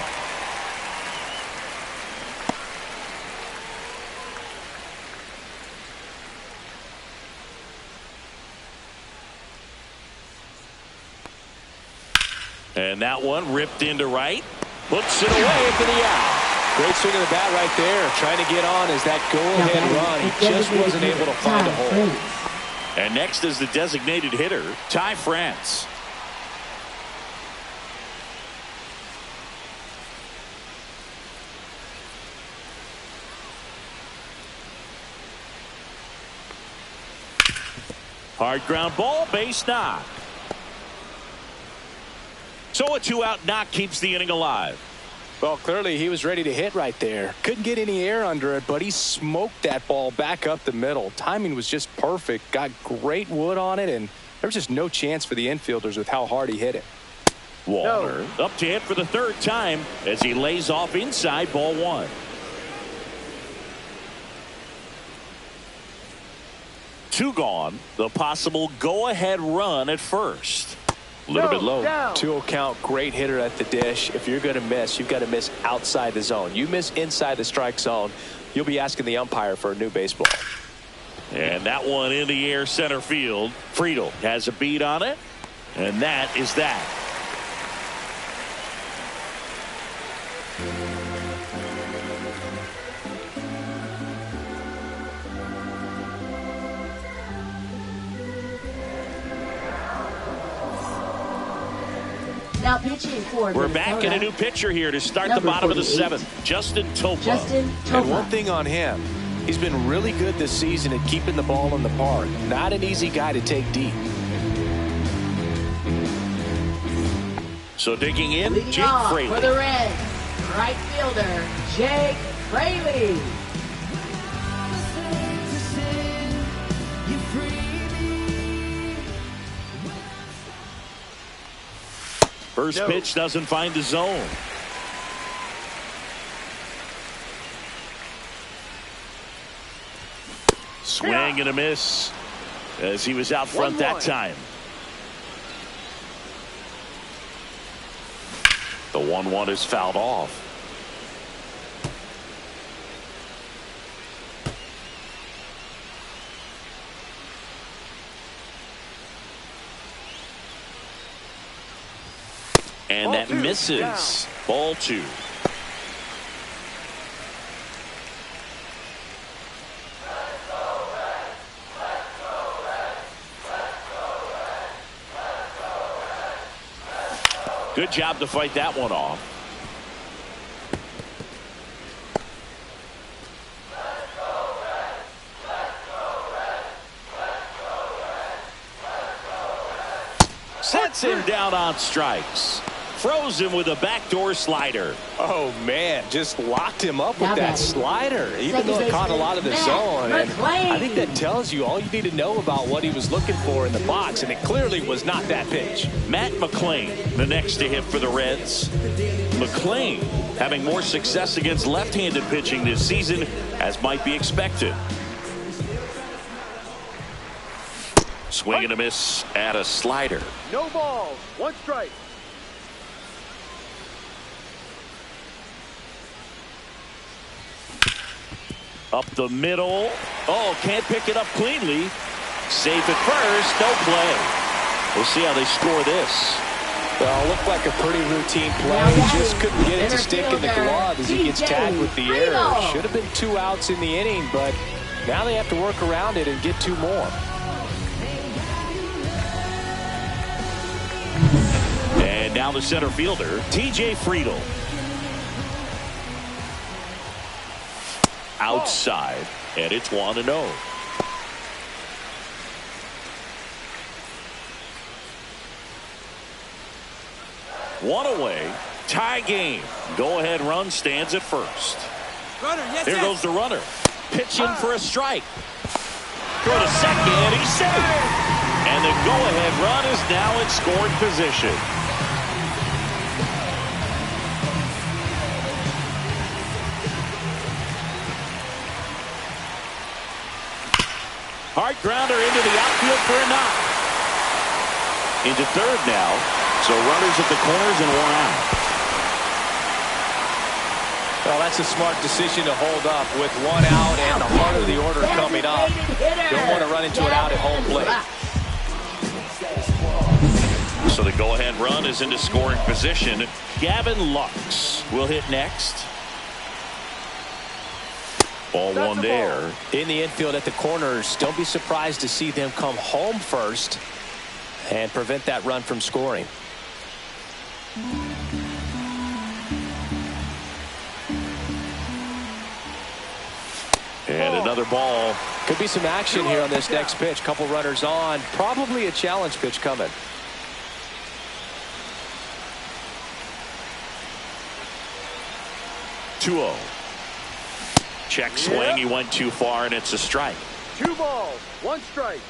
And that one ripped into right. Puts it away for the out. Great swing of the bat right there. Trying to get on as that go-ahead run. He just wasn't able to find a hole. And next is the designated hitter, Ty France. Hard ground ball, base knock. So a 2-out knock keeps the inning alive. Well, clearly he was ready to hit right there. Couldn't get any air under it, but he smoked that ball back up the middle. Timing was just perfect. Got great wood on it, and there was just no chance for the infielders with how hard he hit it. Walner up to hit for the third time as he lays off inside, ball one. Two gone. The possible go-ahead run at first. A little bit low. 2-0 count. Great hitter at the dish. If you're going to miss, you've got to miss outside the zone. You miss inside the strike zone, you'll be asking the umpire for a new baseball. And that one in the air center field. Friedel has a beat on it, and that is that. Now pitching for We're back in a new pitcher here to start the bottom of the seventh. Justin Topa. And one thing on him, he's been really good this season at keeping the ball in the park. Not an easy guy to take deep. So digging in, Leading Jake off Fraley. for the Reds, right fielder Jake Fraley. First pitch doesn't find the zone. Swing and a miss as he was out front that time. The 1-1 is fouled off. And that misses. Ball two. Good job to fight that one off. Sets him down on strikes. Froze him with a backdoor slider. Oh, man, just locked him up with that slider, even though it caught a lot of the zone. And I think that tells you all you need to know about what he was looking for in the box, and it clearly was not that pitch. Matt McClain, the next to hit for the Reds. McClain having more success against left-handed pitching this season, as might be expected. Swing and a miss at a slider. No balls. One strike. Up the middle. Oh, can't pick it up cleanly. Safe at first. No play. We'll see how they score this. Well, looked like a pretty routine play. He just couldn't get it to stick in the glove as he gets tagged with the error. Should have been 2 outs in the inning, but now they have to work around it and get 2 more. And now the center fielder, T.J. Friedel. outside, and it's 1-0. One away, tie game. Go-ahead run stands at first. Runner, yes, There goes the runner. Pitch in for a strike. Throw to second, he's safe. And the go-ahead run is now in scoring position. Hard grounder into the outfield for a knock. Into third now. So runners at the corners and one out. Well, that's a smart decision to hold up with one out and the heart of the order coming up. Don't want to run into it out at home plate. So the go-ahead run is into scoring position. Gavin Lux will hit next. Ball one there. In the infield at the corners, don't be surprised to see them come home first and prevent that run from scoring. And another ball. Could be some action here on this next pitch. Couple runners on. Probably a challenge pitch coming. Two-0. Check swing. He went too far, and it's a strike. 2 balls, 1 strike.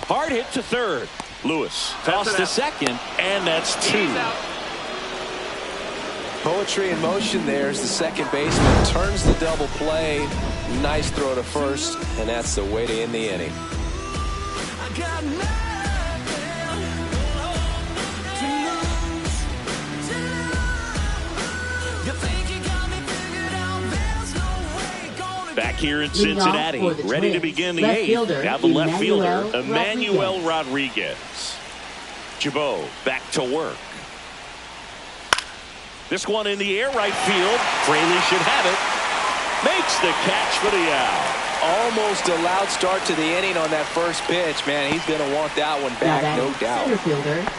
Hard hit to third. Lewis tossed to second, and that's 2. Poetry in motion there as the second baseman turns the double play. Nice throw to first, and that's the way to end the inning. Back here in Cincinnati, ready to begin the 8th. Now the left fielder, Emmanuel Rodriguez. Jabot back to work. This one in the air, right field. Fraley should have it. Makes the catch for the out. Almost a loud start to the inning on that first pitch. Man, he's going to want that one back, no doubt.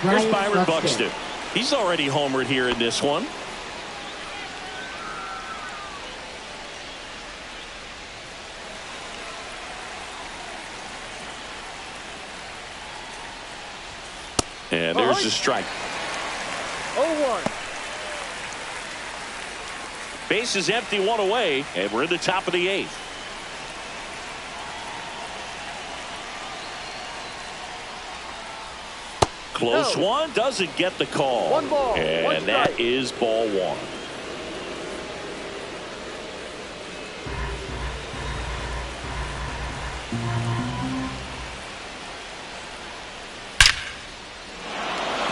Here's Byron Buxton. He's already homered here in this one. And there's the strike. 0-1. Base is empty, one away, and we're in the top of the 8th. Close one, doesn't get the call. 1 ball, and 1 that strike. is ball 1.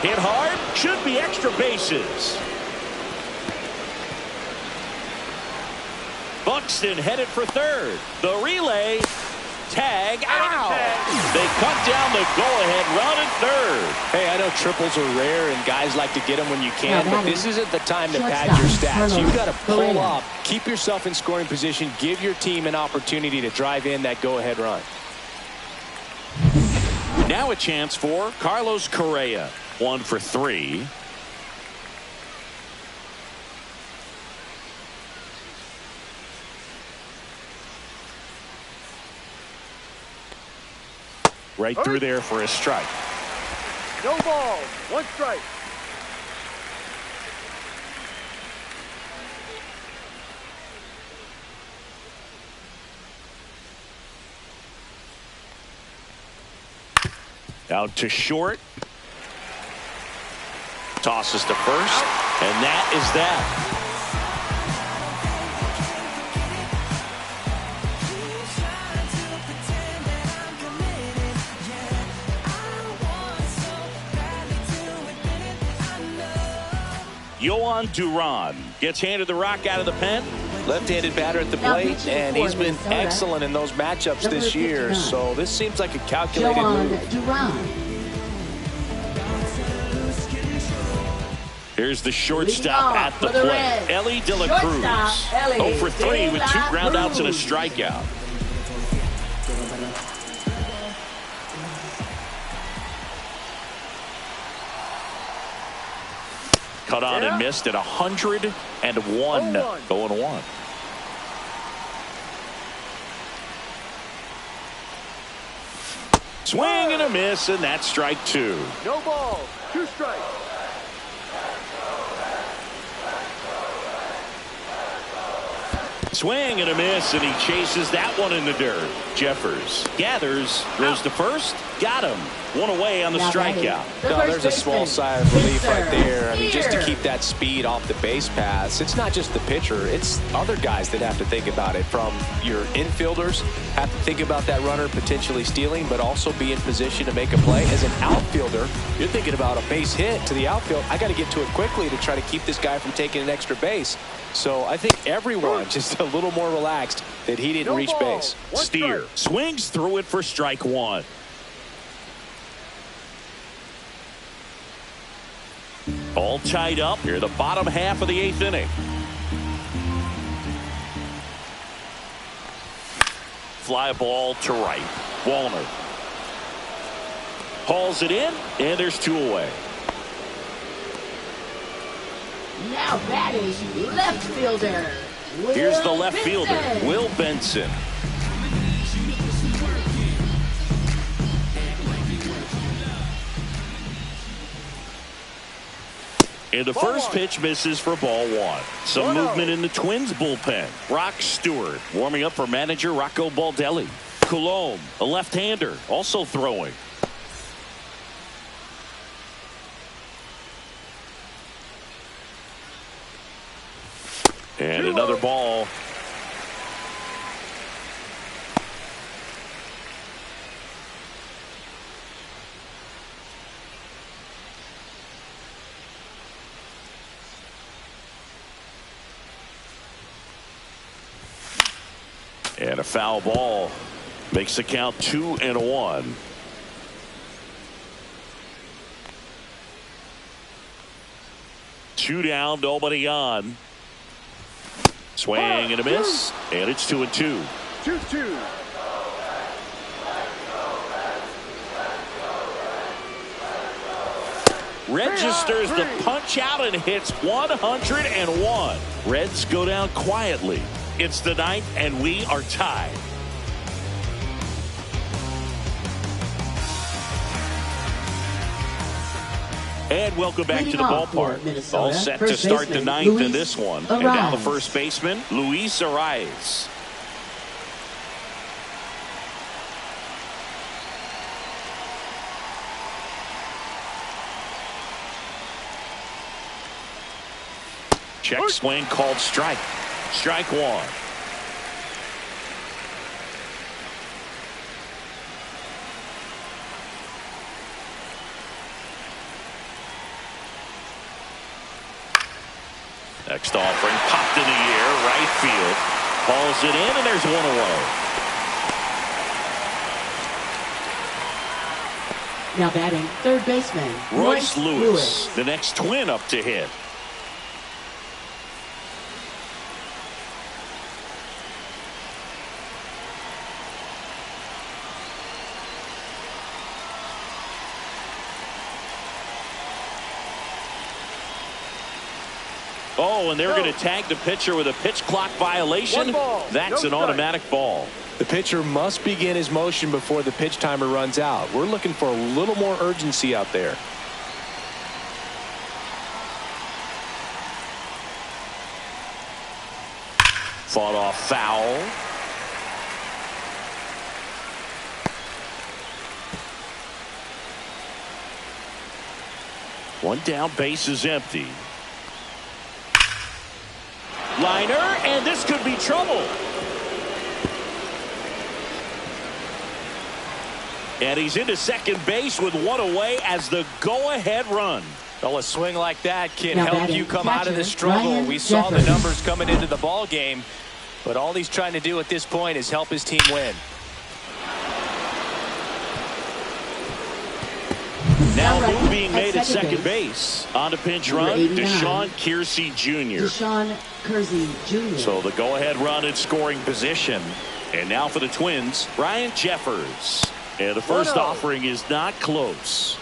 Hit hard, should be extra bases. Buxton headed for third. The relay, tag out. They cut down the go-ahead run at third. Hey, I know triples are rare and guys like to get them when you can, but this isn't the time to pad your stats. You've got to pull up, keep yourself in scoring position, give your team an opportunity to drive in that go-ahead run. Now a chance for Carlos Correa. 1 for 3. Right through there for a strike. No balls, 1 strike. Out to short. Tosses to first. And that is that. Yohan Duran gets handed the rock out of the pen. Left-handed batter at the plate, and he's been excellent in those matchups this year. So this seems like a calculated move. Here's the shortstop at the plate, Ellie De La Cruz. 0 for 3 with 2 groundouts and a strikeout. Cut on and missed at 101 0-1. Swing and a miss, and that's strike 2. No balls. 2 strikes. Swing and a miss, and he chases that one in the dirt. Jeffers gathers, goes to first, got him. One away on the strikeout. No, there's a small sigh of relief right there. I mean, just to keep that speed off the base paths. It's not just the pitcher. It's other guys that have to think about it. From your infielders, have to think about that runner potentially stealing, but also be in position to make a play. As an outfielder, you're thinking about a base hit to the outfield. I got to get to it quickly to try to keep this guy from taking an extra base. So I think everyone just a little more relaxed that he didn't reach base. Steer swings through it for strike 1. All tied up here, the bottom half of the 8th inning. Fly ball to right. Wallner hauls it in, and there's 2 away. Now batting left fielder. Here's the left fielder, Will Benson. And the first pitch misses for ball 1. Some movement in the Twins bullpen. Brock Stewart warming up for manager Rocco Baldelli. Coulombe, a left-hander, also throwing. And another ball. And a foul ball makes the count 2-1. Two down, nobody on. Swing and a miss, and it's 2-2. 2-2. Registers the punch out and hits 101. Reds go down quietly. It's the 9th, and we are tied. And welcome back to the ballpark. All set to start the 9th in this one. And now the first baseman, Luis Arias. Check swing called strike. Strike 1. Next offering popped in the air, right field. Hauls it in, and there's 1 away. Now batting third baseman Royce Lewis, the next Twin up to hit. Oh, and they're going to tag the pitcher with a pitch clock violation. That's an automatic ball. The pitcher must begin his motion before the pitch timer runs out. We're looking for a little more urgency out there. Fought off foul. One down, base is empty. Liner, and this could be trouble. And he's into second base with 1 away as the go-ahead run. Well, a swing like that can help you come out of the struggle. We saw the numbers coming into the ball game, but all he's trying to do at this point is help his team win. Now a move being made at second base. On the pinch run, Deshaun Kersey Jr. So the go-ahead run in scoring position. And now for the Twins, Ryan Jeffers. And the first offering is not close.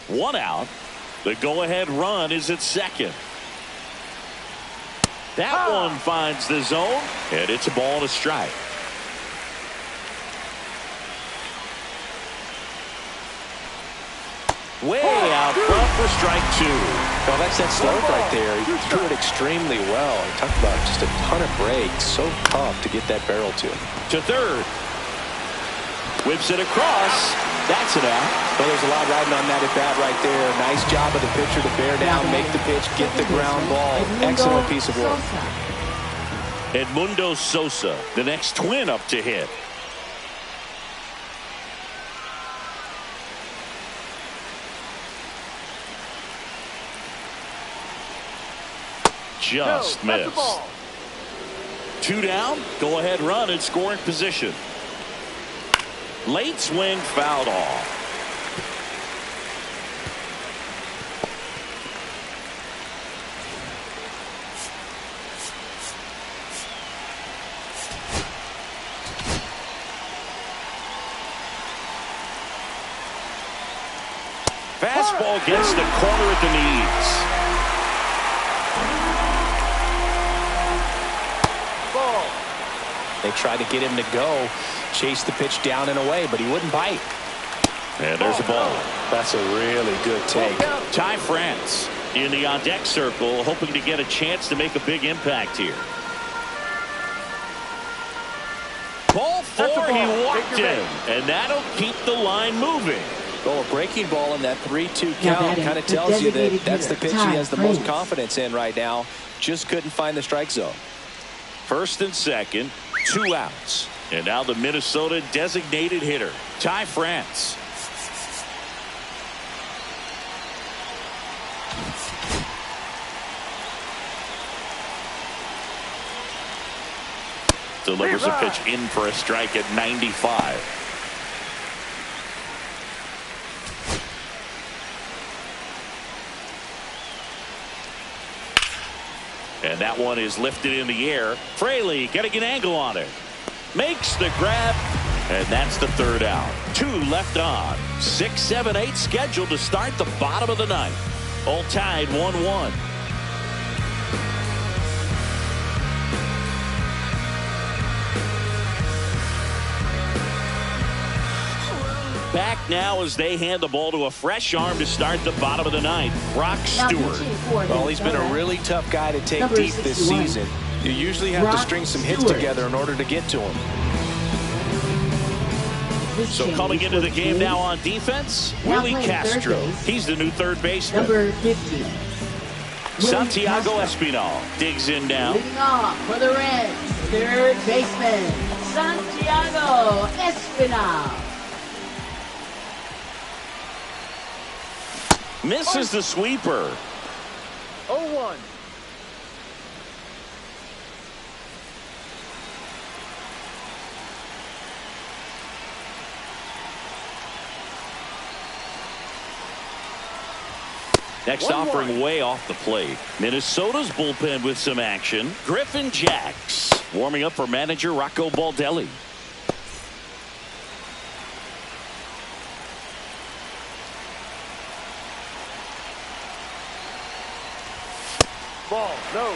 1 out. The go-ahead run is at second. That one finds the zone, and it's a ball and a strike. Way out front for strike 2. Well, that's that slope right there. He threw it extremely well. He talked about just a ton of breaks. So tough to get that barrel to. To third. Whips it across. That's an out. Well, there's a lot riding on that at bat right there. Nice job of the pitcher to bear down, make the pitch, get the ground ball. Excellent piece of work. Edmundo Sosa, the next twin up to hit. Just missed. 2 down. Go ahead run in scoring position. Late swing fouled off. Fastball gets the corner at the knees. They tried to get him to go, chase the pitch down and away, but he wouldn't bite. And there's a ball. That's a really good take. Ty France in the on-deck circle, hoping to get a chance to make a big impact here. Ball 4, he walked in, and that'll keep the line moving. Well, a breaking ball in that 3-2 count kind of tells you that that's the pitch he has the most confidence in right now. Just couldn't find the strike zone. First and second, 2 outs. And now the Minnesota designated hitter, Ty France. Delivers a pitch in for a strike at 95. And that one is lifted in the air. Fraley getting an angle on it. Makes the grab. And that's the 3rd out. 2 left on. 6, 7, 8 scheduled to start the bottom of the 9th. All tied 1-1. Back now as they hand the ball to a fresh arm to start the bottom of the 9th. Brock Stewart. Well, he's been a really tough guy to take deep this season. You usually have to string some hits together in order to get to him. So coming into the game now on defense, Willie Castro. He's the new third baseman. Number 50. Santiago Espinal digs in now. Leading off for the Reds, third baseman, Santiago Espinal. Misses the sweeper. 0-1. Next offering way off the plate. Minnesota's bullpen with some action. Griffin Jacks warming up for manager Rocco Baldelli. Ball, no.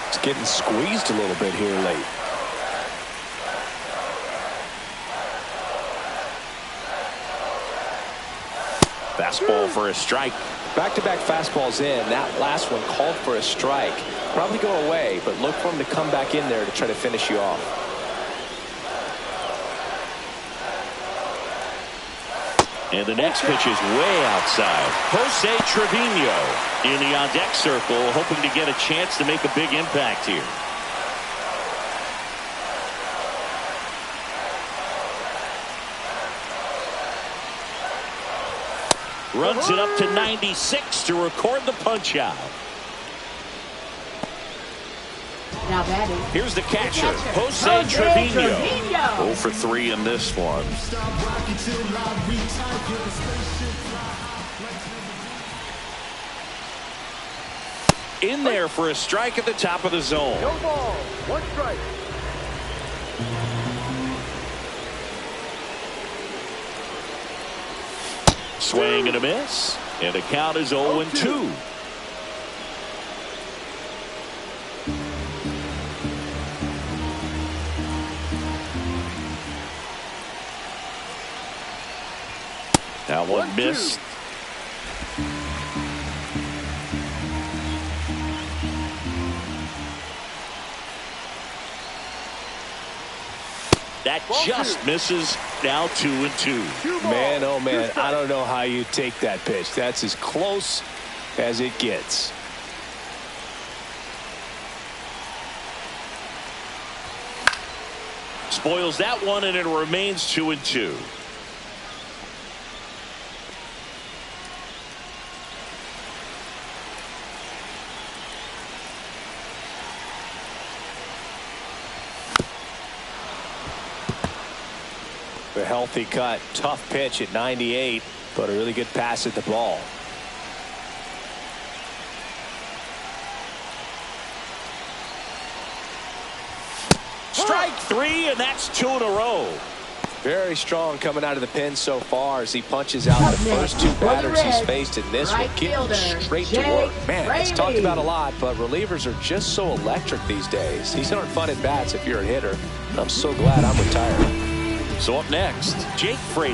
It's getting squeezed a little bit here late. Fastball for a strike. Back-to-back fastballs in. That last one called for a strike. Probably go away, but look for him to come back in there to try to finish you off. And the next pitch is way outside. Jose Trevino in the on-deck circle, hoping to get a chance to make a big impact here. Runs it up to 96 to record the punch out. Now batting. Here's the catcher, Jose Trevino. 0 for 3 in this one. In there for a strike at the top of the zone. No ball, 1 strike. Swing and a miss. And the count is 0-2. That one missed. That just misses. Now 2-2. Man, oh man, I don't know how you take that pitch. That's as close as it gets. Spoils that one, and it remains 2-2. A healthy cut, tough pitch at 98, but a really good pass at the ball. Strike three, and that's 2 in a row. Very strong coming out of the pen so far as he punches out the first two batters he's faced in this one, getting straight to work. Man, it's talked about a lot, but relievers are just so electric these days. These aren't fun at bats if you're a hitter. I'm so glad I'm retired. So up next, Jake Fraley.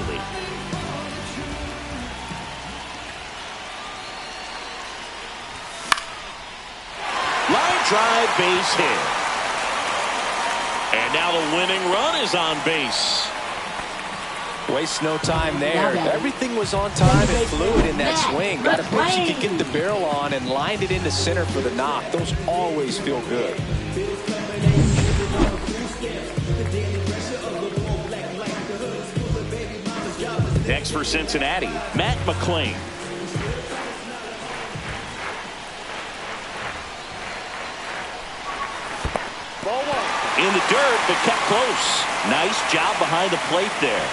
Line drive, base hit. And now the winning run is on base. Waste no time there. Everything was on time and fluid in that swing. Got a pitch he could get the barrel on and lined it into center for the knock. Those always feel good. Next for Cincinnati, Matt McClain. Ball one. In the dirt, but kept close. Nice job behind the plate there.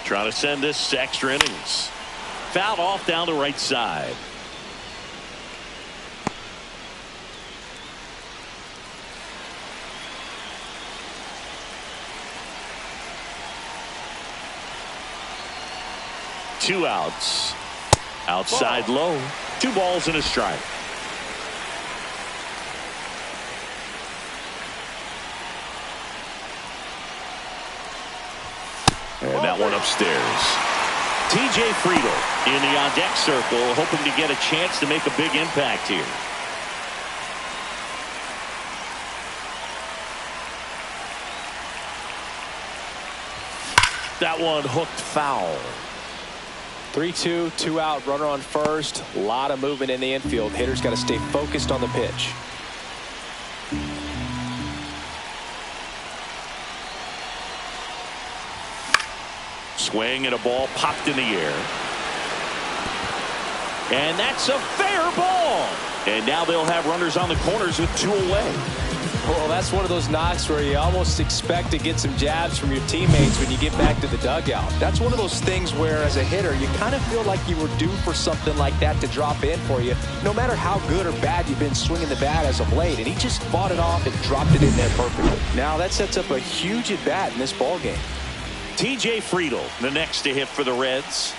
Trying to send this to extra innings. Fouled off down the right side. Two outs. Outside low. 2 balls and a strike. And that one upstairs. TJ Friedl in the on-deck circle, hoping to get a chance to make a big impact here. That one hooked foul. 3-2, 2 out, runner on first. A lot of movement in the infield. Hitter's got to stay focused on the pitch. Swing and a ball popped in the air. And that's a fair ball. And now they'll have runners on the corners with 2 away. Well, that's one of those knocks where you almost expect to get some jabs from your teammates when you get back to the dugout. That's one of those things where, as a hitter, you kind of feel like you were due for something like that to drop in for you, no matter how good or bad you've been swinging the bat as of late. And he just fought it off and dropped it in there perfectly. Now that sets up a huge at-bat in this ballgame. TJ Friedl, the next to hit for the Reds.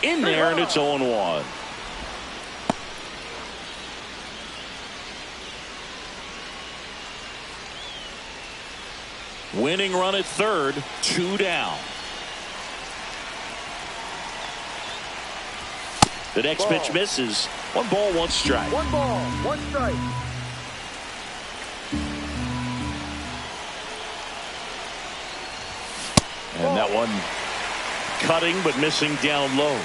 In there, and it's 0-1. Winning run at third, 2 down. The next pitch misses. 1 ball, 1 strike. 1 ball, 1 strike. And that one cutting but missing down low.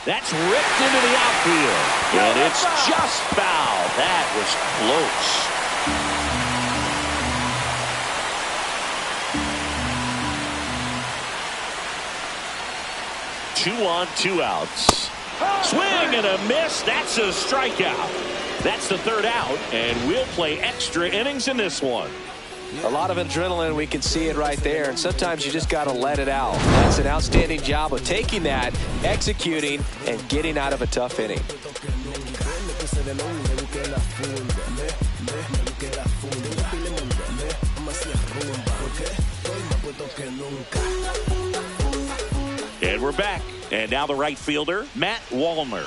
That's ripped into the outfield. And it's just foul. That was close. 2 on, 2 outs. Swing and a miss. That's a strikeout. That's the third out, and we'll play extra innings in this one. A lot of adrenaline, we can see it right there, and sometimes you just got to let it out. That's an outstanding job of taking that, executing, and getting out of a tough inning. And we're back. And now the right fielder, Matt Wallner.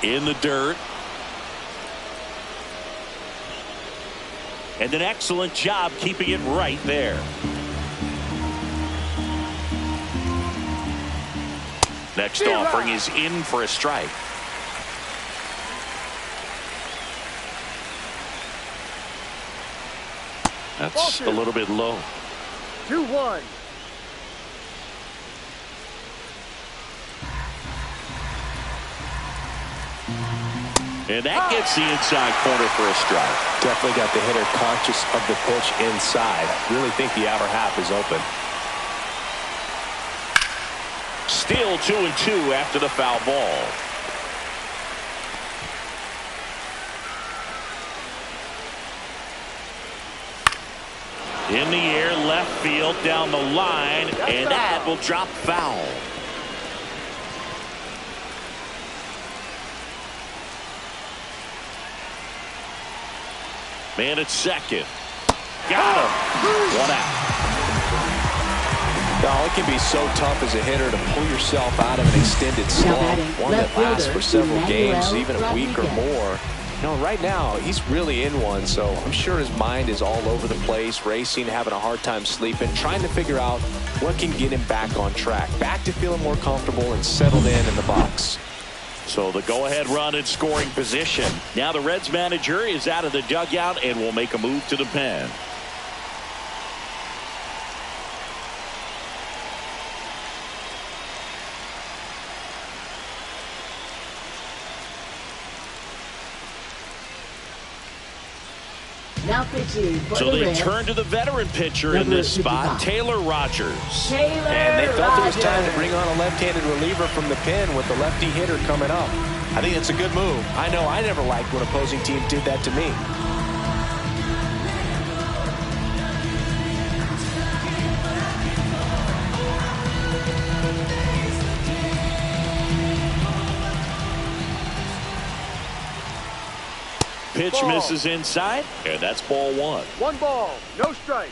In the dirt. And an excellent job keeping it right there. Next offering is in for a strike. That's a little bit low. 2-1. And that gets the inside corner for a strike. Definitely got the hitter conscious of the pitch inside. Really think the outer half is open. Still 2-2 after the foul ball. In the air, left field, down the line, and that will drop foul. Man at second. Got him. One out. Now, it can be so tough as a hitter to pull yourself out of an extended slump, one that lasts for several games, even a week or more. You know, right now, he's really in one, so I'm sure his mind is all over the place, racing, having a hard time sleeping, trying to figure out what can get him back on track, back to feeling more comfortable and settled in the box. So the go-ahead run in scoring position. Now the Reds manager is out of the dugout and will make a move to the pen. Now pitching for So the they Reds, turn to the veteran pitcher in this spot, Taylor Rogers. And they felt it was time to bring on a left-handed reliever from the pen with the lefty hitter coming up. I think it's a good move. I know I never liked when opposing teams did that to me. Pitch misses inside, and that's ball one. 1 ball, no strike.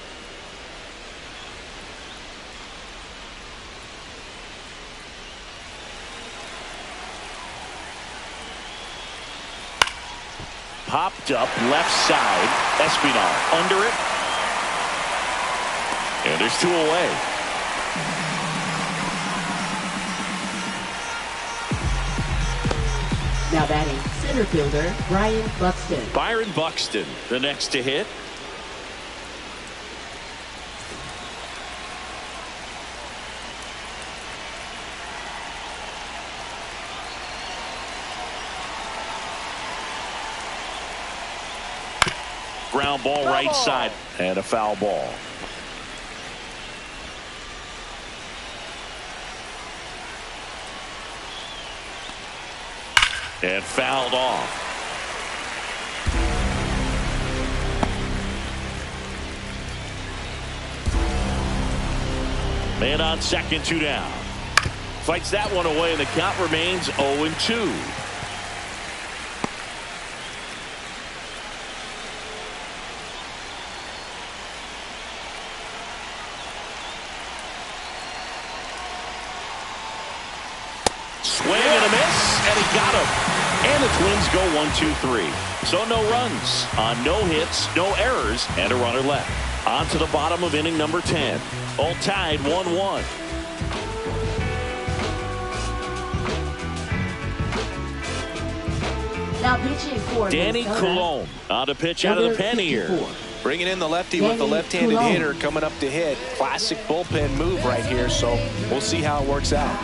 Popped up left side. Espinal under it. And there's 2 away. Now batting center fielder Brian Buxton. Byron Buxton, the next to hit. Ground ball right side and a foul ball. And fouled off. Man on second, 2 down. Fights that one away, and the count remains 0-2. Swing and a miss, and he got him. And the Twins go 1-2-3. So no runs on no hits, no errors, and a runner left. On to the bottom of inning number 10. All tied 1-1. Now pitching for Danny Coulombe on to pitch out of the pen here. Bringing in the lefty with the left-handed hitter coming up to hit. Classic bullpen move right here, so we'll see how it works out.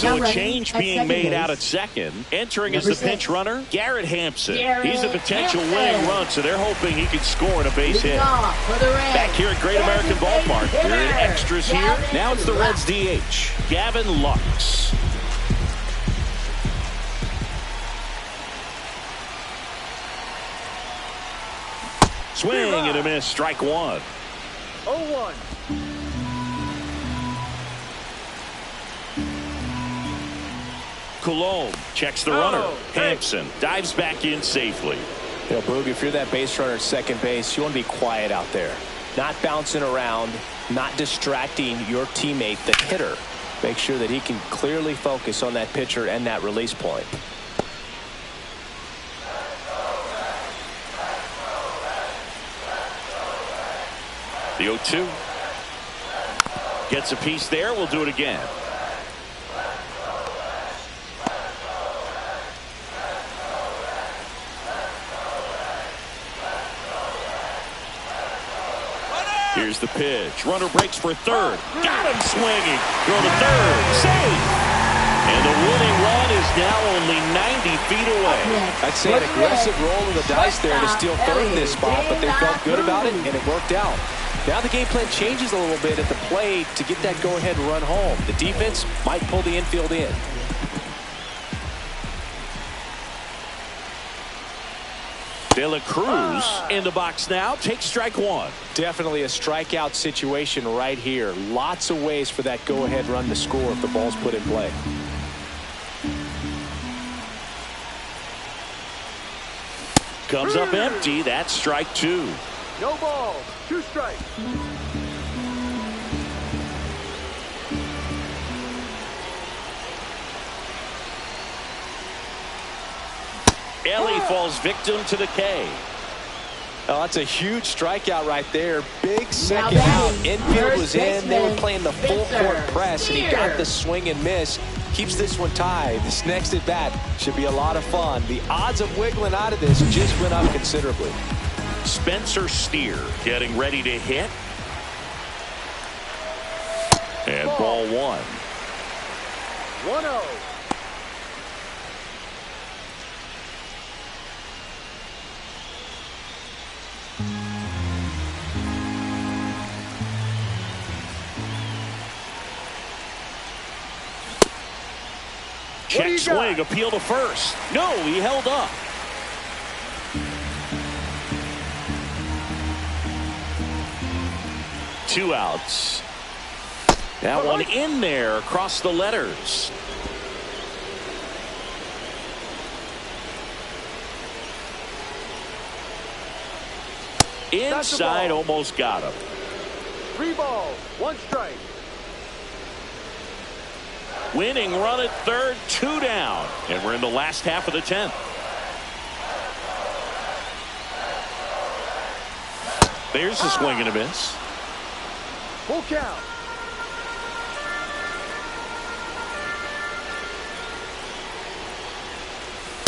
So a change being made out at second. Entering as the pinch runner, Garrett Hampson. He's a potential winning run, so they're hoping he can score in a base hit. Back here at Great American Ballpark, they're in extras here. Now it's the Reds DH, Gavin Lux. Swing and a miss, strike one. 0-1. Coulomb checks the runner. Hampson dives back in safely. You know, Boog, if you're that base runner at second base, you want to be quiet out there. Not bouncing around, not distracting your teammate, the hitter. Make sure that he can clearly focus on that pitcher and that release point. The 0-2. Gets a piece there. We'll do it again. Here's the pitch. Runner breaks for third. Got him swinging. Throw to third. Safe. And the winning run is now only 90 feet away. I'd say an aggressive roll of the dice there to steal third in this spot, but they felt good about it, and it worked out. Now the game plan changes a little bit at the plate to get that go-ahead run home. The defense might pull the infield in. De La Cruz in the box now. Takes strike one. Definitely a strikeout situation right here. Lots of ways for that go-ahead run to score if the ball's put in play. Comes up empty. That's strike two. No ball. 2 strikes. Ellie falls victim to the K. Oh, that's a huge strikeout right there. Big second out. Infield was in. They were playing the full court press, and he got the swing and miss. Keeps this one tied. This next at bat should be a lot of fun. The odds of wiggling out of this just went up considerably. Spencer Steer getting ready to hit. And ball one. 1-0. Check swing, appeal to first. No, he held up. Two outs. That one in there across the letters. Inside, almost got him. 3 balls, 1 strike. Winning run at third, 2 down. And we're in the last half of the 10th. There's a swing and a miss. Full count.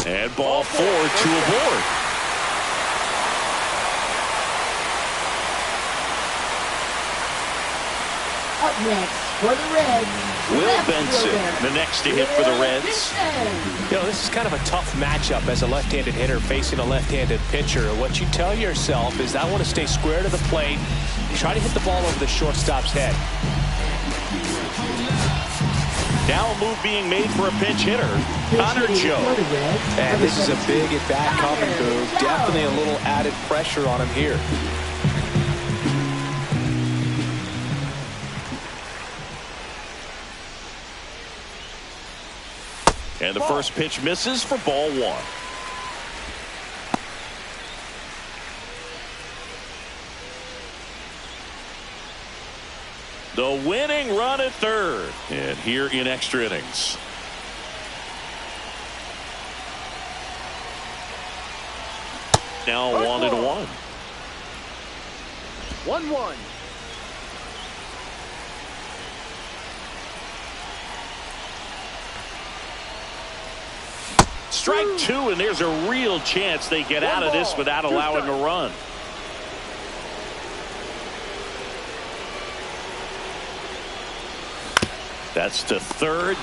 And ball 4 to aboard. Up next for the Reds, Will Benson, the next to hit for the Reds. You know, this is kind of a tough matchup as a left-handed hitter facing a left-handed pitcher. What you tell yourself is, I want to stay square to the plate, try to hit the ball over the shortstop's head. Now a move being made for a pinch hitter, Connor Joe. And this is a big at-bat coming, Boog. Definitely a little added pressure on him here. And the first pitch misses for ball 1. The winning run at third. And here in extra innings. Now 1-1. 1-1. Strike 2, and there's a real chance they get out of this without allowing a run. That's to third.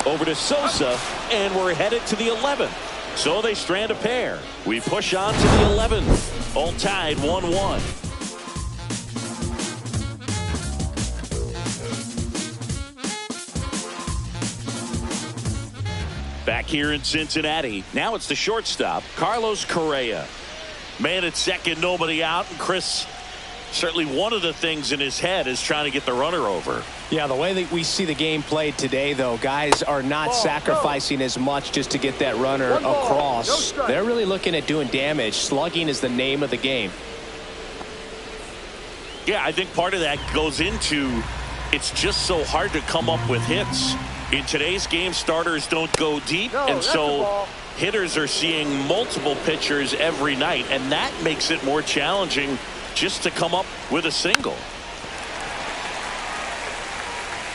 Over to Sosa, and we're headed to the 11th. So they strand a pair. We push on to the 11th. All tied 1-1. Back here in Cincinnati. Now it's the shortstop, Carlos Correa. Man at second, nobody out. And Chris, certainly one of the things in his head is trying to get the runner over. Yeah, the way that we see the game played today, though, guys are not sacrificing as much just to get that runner across. They're really looking at doing damage. Slugging is the name of the game. Yeah, I think part of that goes into it's just so hard to come up with hits. In today's game, starters don't go deep, and so hitters are seeing multiple pitchers every night, and that makes it more challenging just to come up with a single.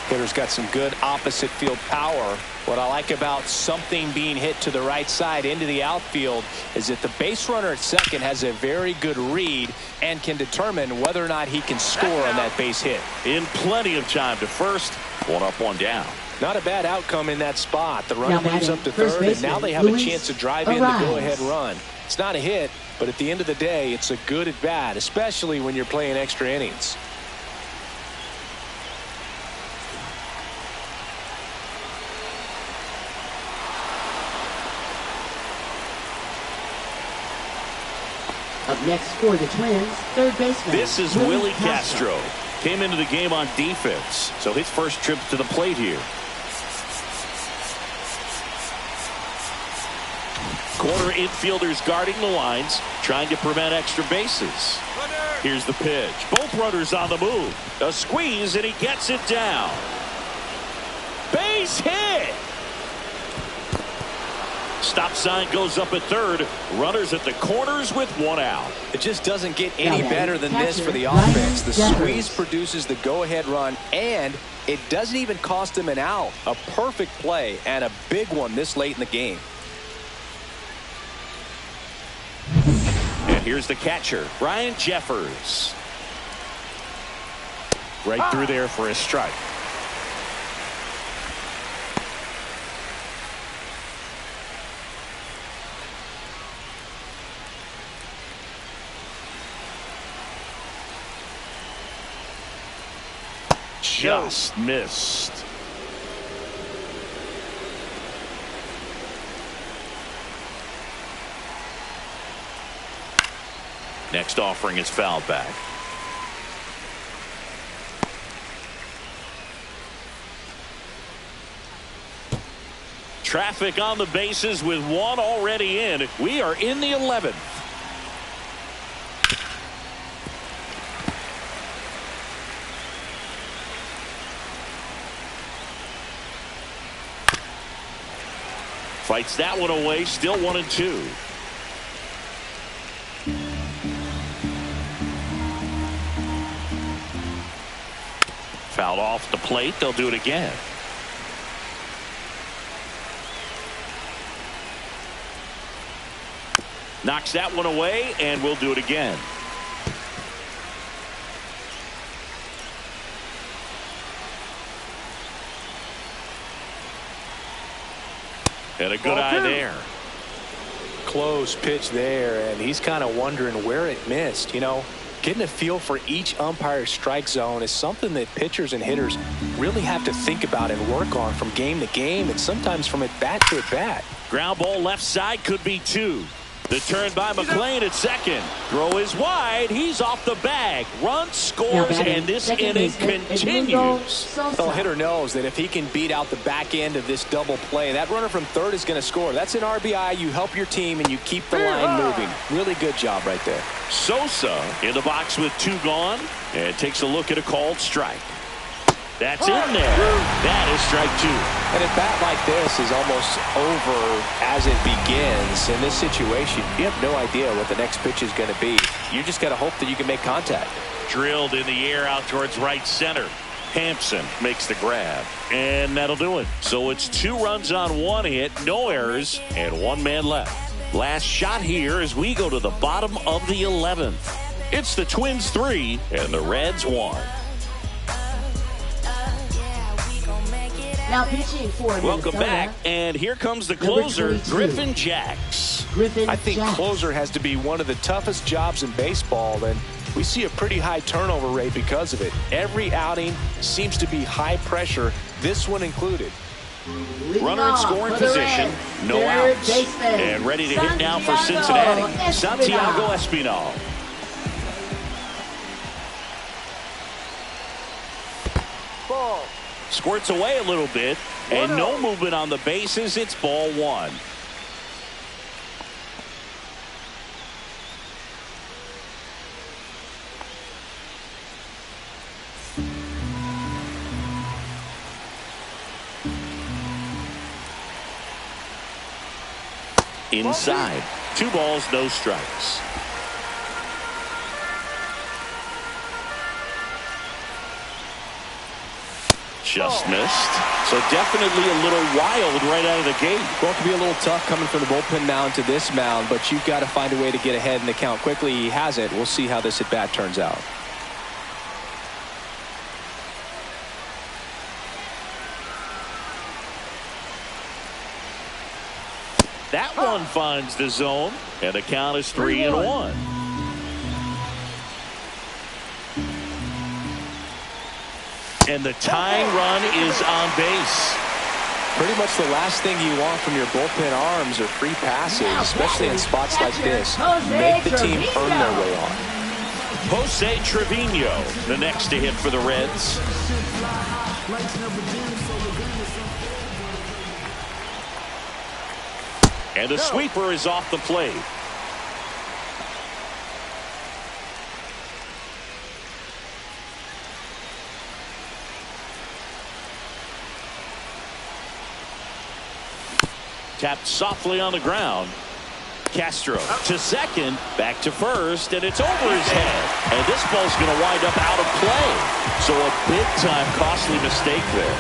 Hitter's got some good opposite field power. What I like about something being hit to the right side into the outfield is that the base runner at second has a very good read and can determine whether or not he can score on that base hit. In plenty of time to first. One up, one down. Not a bad outcome in that spot. The runner moves up to third, and now they have a chance to drive in the go-ahead run. It's not a hit, but at the end of the day, it's a good at bat, especially when you're playing extra innings. Up next for the Twins, third baseman. This is Willie Castro. Came into the game on defense, so his first trip to the plate here. Corner infielders guarding the lines, trying to prevent extra bases. Here's the pitch. Both runners on the move. A squeeze, and he gets it down. Base hit. Stop sign goes up at third. Runners at the corners with one out. It just doesn't get any better than this for the offense. The squeeze produces the go-ahead run, and it doesn't even cost them an out. A perfect play and a big one this late in the game. And here's the catcher, Ryan Jeffers. Right through there for a strike. Just missed. Next offering is fouled back. Traffic on the bases with one already in. We are in the 11th. Fights that one away, still 1-2. Fouled off the plate. They'll do it again. Knocks that one away, and we'll do it again. And a good eye there. Close pitch there, and he's kind of wondering where it missed. You know, getting a feel for each umpire's strike zone is something that pitchers and hitters really have to think about and work on from game to game, and sometimes from at bat to at bat. Ground ball left side, could be two. The turn by McLean at second. Throw is wide. He's off the bag. Run scores, and this inning continues. The hitter knows that if he can beat out the back end of this double play, that runner from third is going to score. That's an RBI. You help your team, and you keep the line moving. Really good job right there. Sosa in the box with two gone, and takes a look at a called strike. That's in there. That is strike two. And a bat like this is almost over as it begins. In this situation, you have no idea what the next pitch is going to be. You just got to hope that you can make contact. Drilled in the air out towards right center. Hampson makes the grab, and that'll do it. So it's 2 runs on 1 hit, no errors, and 1 man left. Last shot here as we go to the bottom of the 11th. It's the Twins 3 and the Reds 1. Now pitching for Welcome Minnesota, back, and here comes the closer, 22. Griffin Jacks. Griffin I think Jacks. closer has to be one of the toughest jobs in baseball, and we see a pretty high turnover rate because of it. Every outing seems to be high pressure, this one included. Leading Runner in off scoring for the position, Reds, no third outs. baseman, And ready to hit now for Santiago Cincinnati, Santiago Espinal. Espinal. Ball. Squirts away a little bit, and no movement on the bases. It's ball one. Inside. 2 balls, no strikes. Just missed. So definitely a little wild right out of the gate. Well, it can be a little tough coming from the bullpen mound to this mound, but you've got to find a way to get ahead in the count quickly. He hasn't. We'll see how this at bat turns out. That one finds the zone, and the count is 3-1. And the tying run is on base. Pretty much the last thing you want from your bullpen arms are free passes, especially in spots like this. Make the team earn their way on. Jose Trevino, the next to hit for the Reds. And the sweeper is off the plate. Tapped softly on the ground. Castro to second, back to first, and it's over his head. And this ball's going to wind up out of play. So a big-time costly mistake there.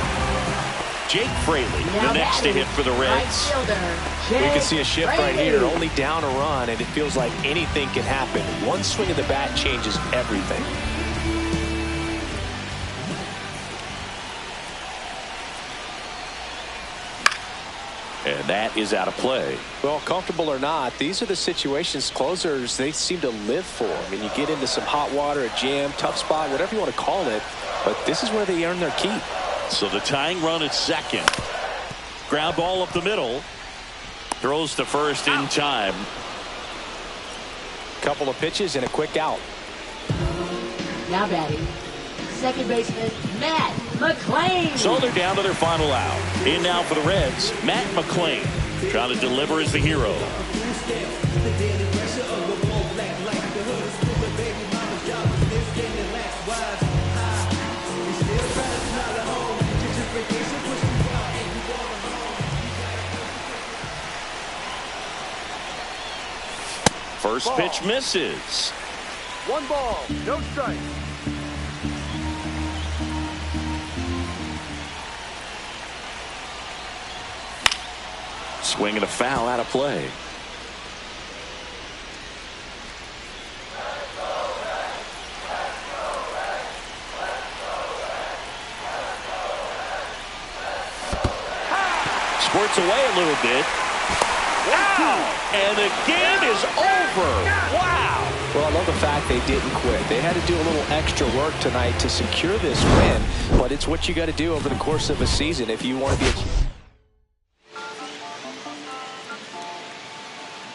Jake Fraley, the next to hit for the Reds. We can see a shift right here, only down a run, and it feels like anything can happen. One swing of the bat changes everything. And that is out of play. Well, comfortable or not, these are the situations closers, they seem to live for. I mean, you get into some hot water, a jam, tough spot, whatever you want to call it, but this is where they earn their keep. So the tying run at second. Ground ball up the middle. Throws to first in time. Couple of pitches and a quick out. Now batting, second baseman Matt McClain. So they're down to their final out. In now for the Reds, Matt McClain. Trying to deliver as the hero. First pitch misses. 1 ball, no strike. Swing and a foul out of play. Squirts away a little bit. Wow! And the game is over. Wow! Well, I love the fact they didn't quit. They had to do a little extra work tonight to secure this win, but it's what you got to do over the course of a season if you want to be a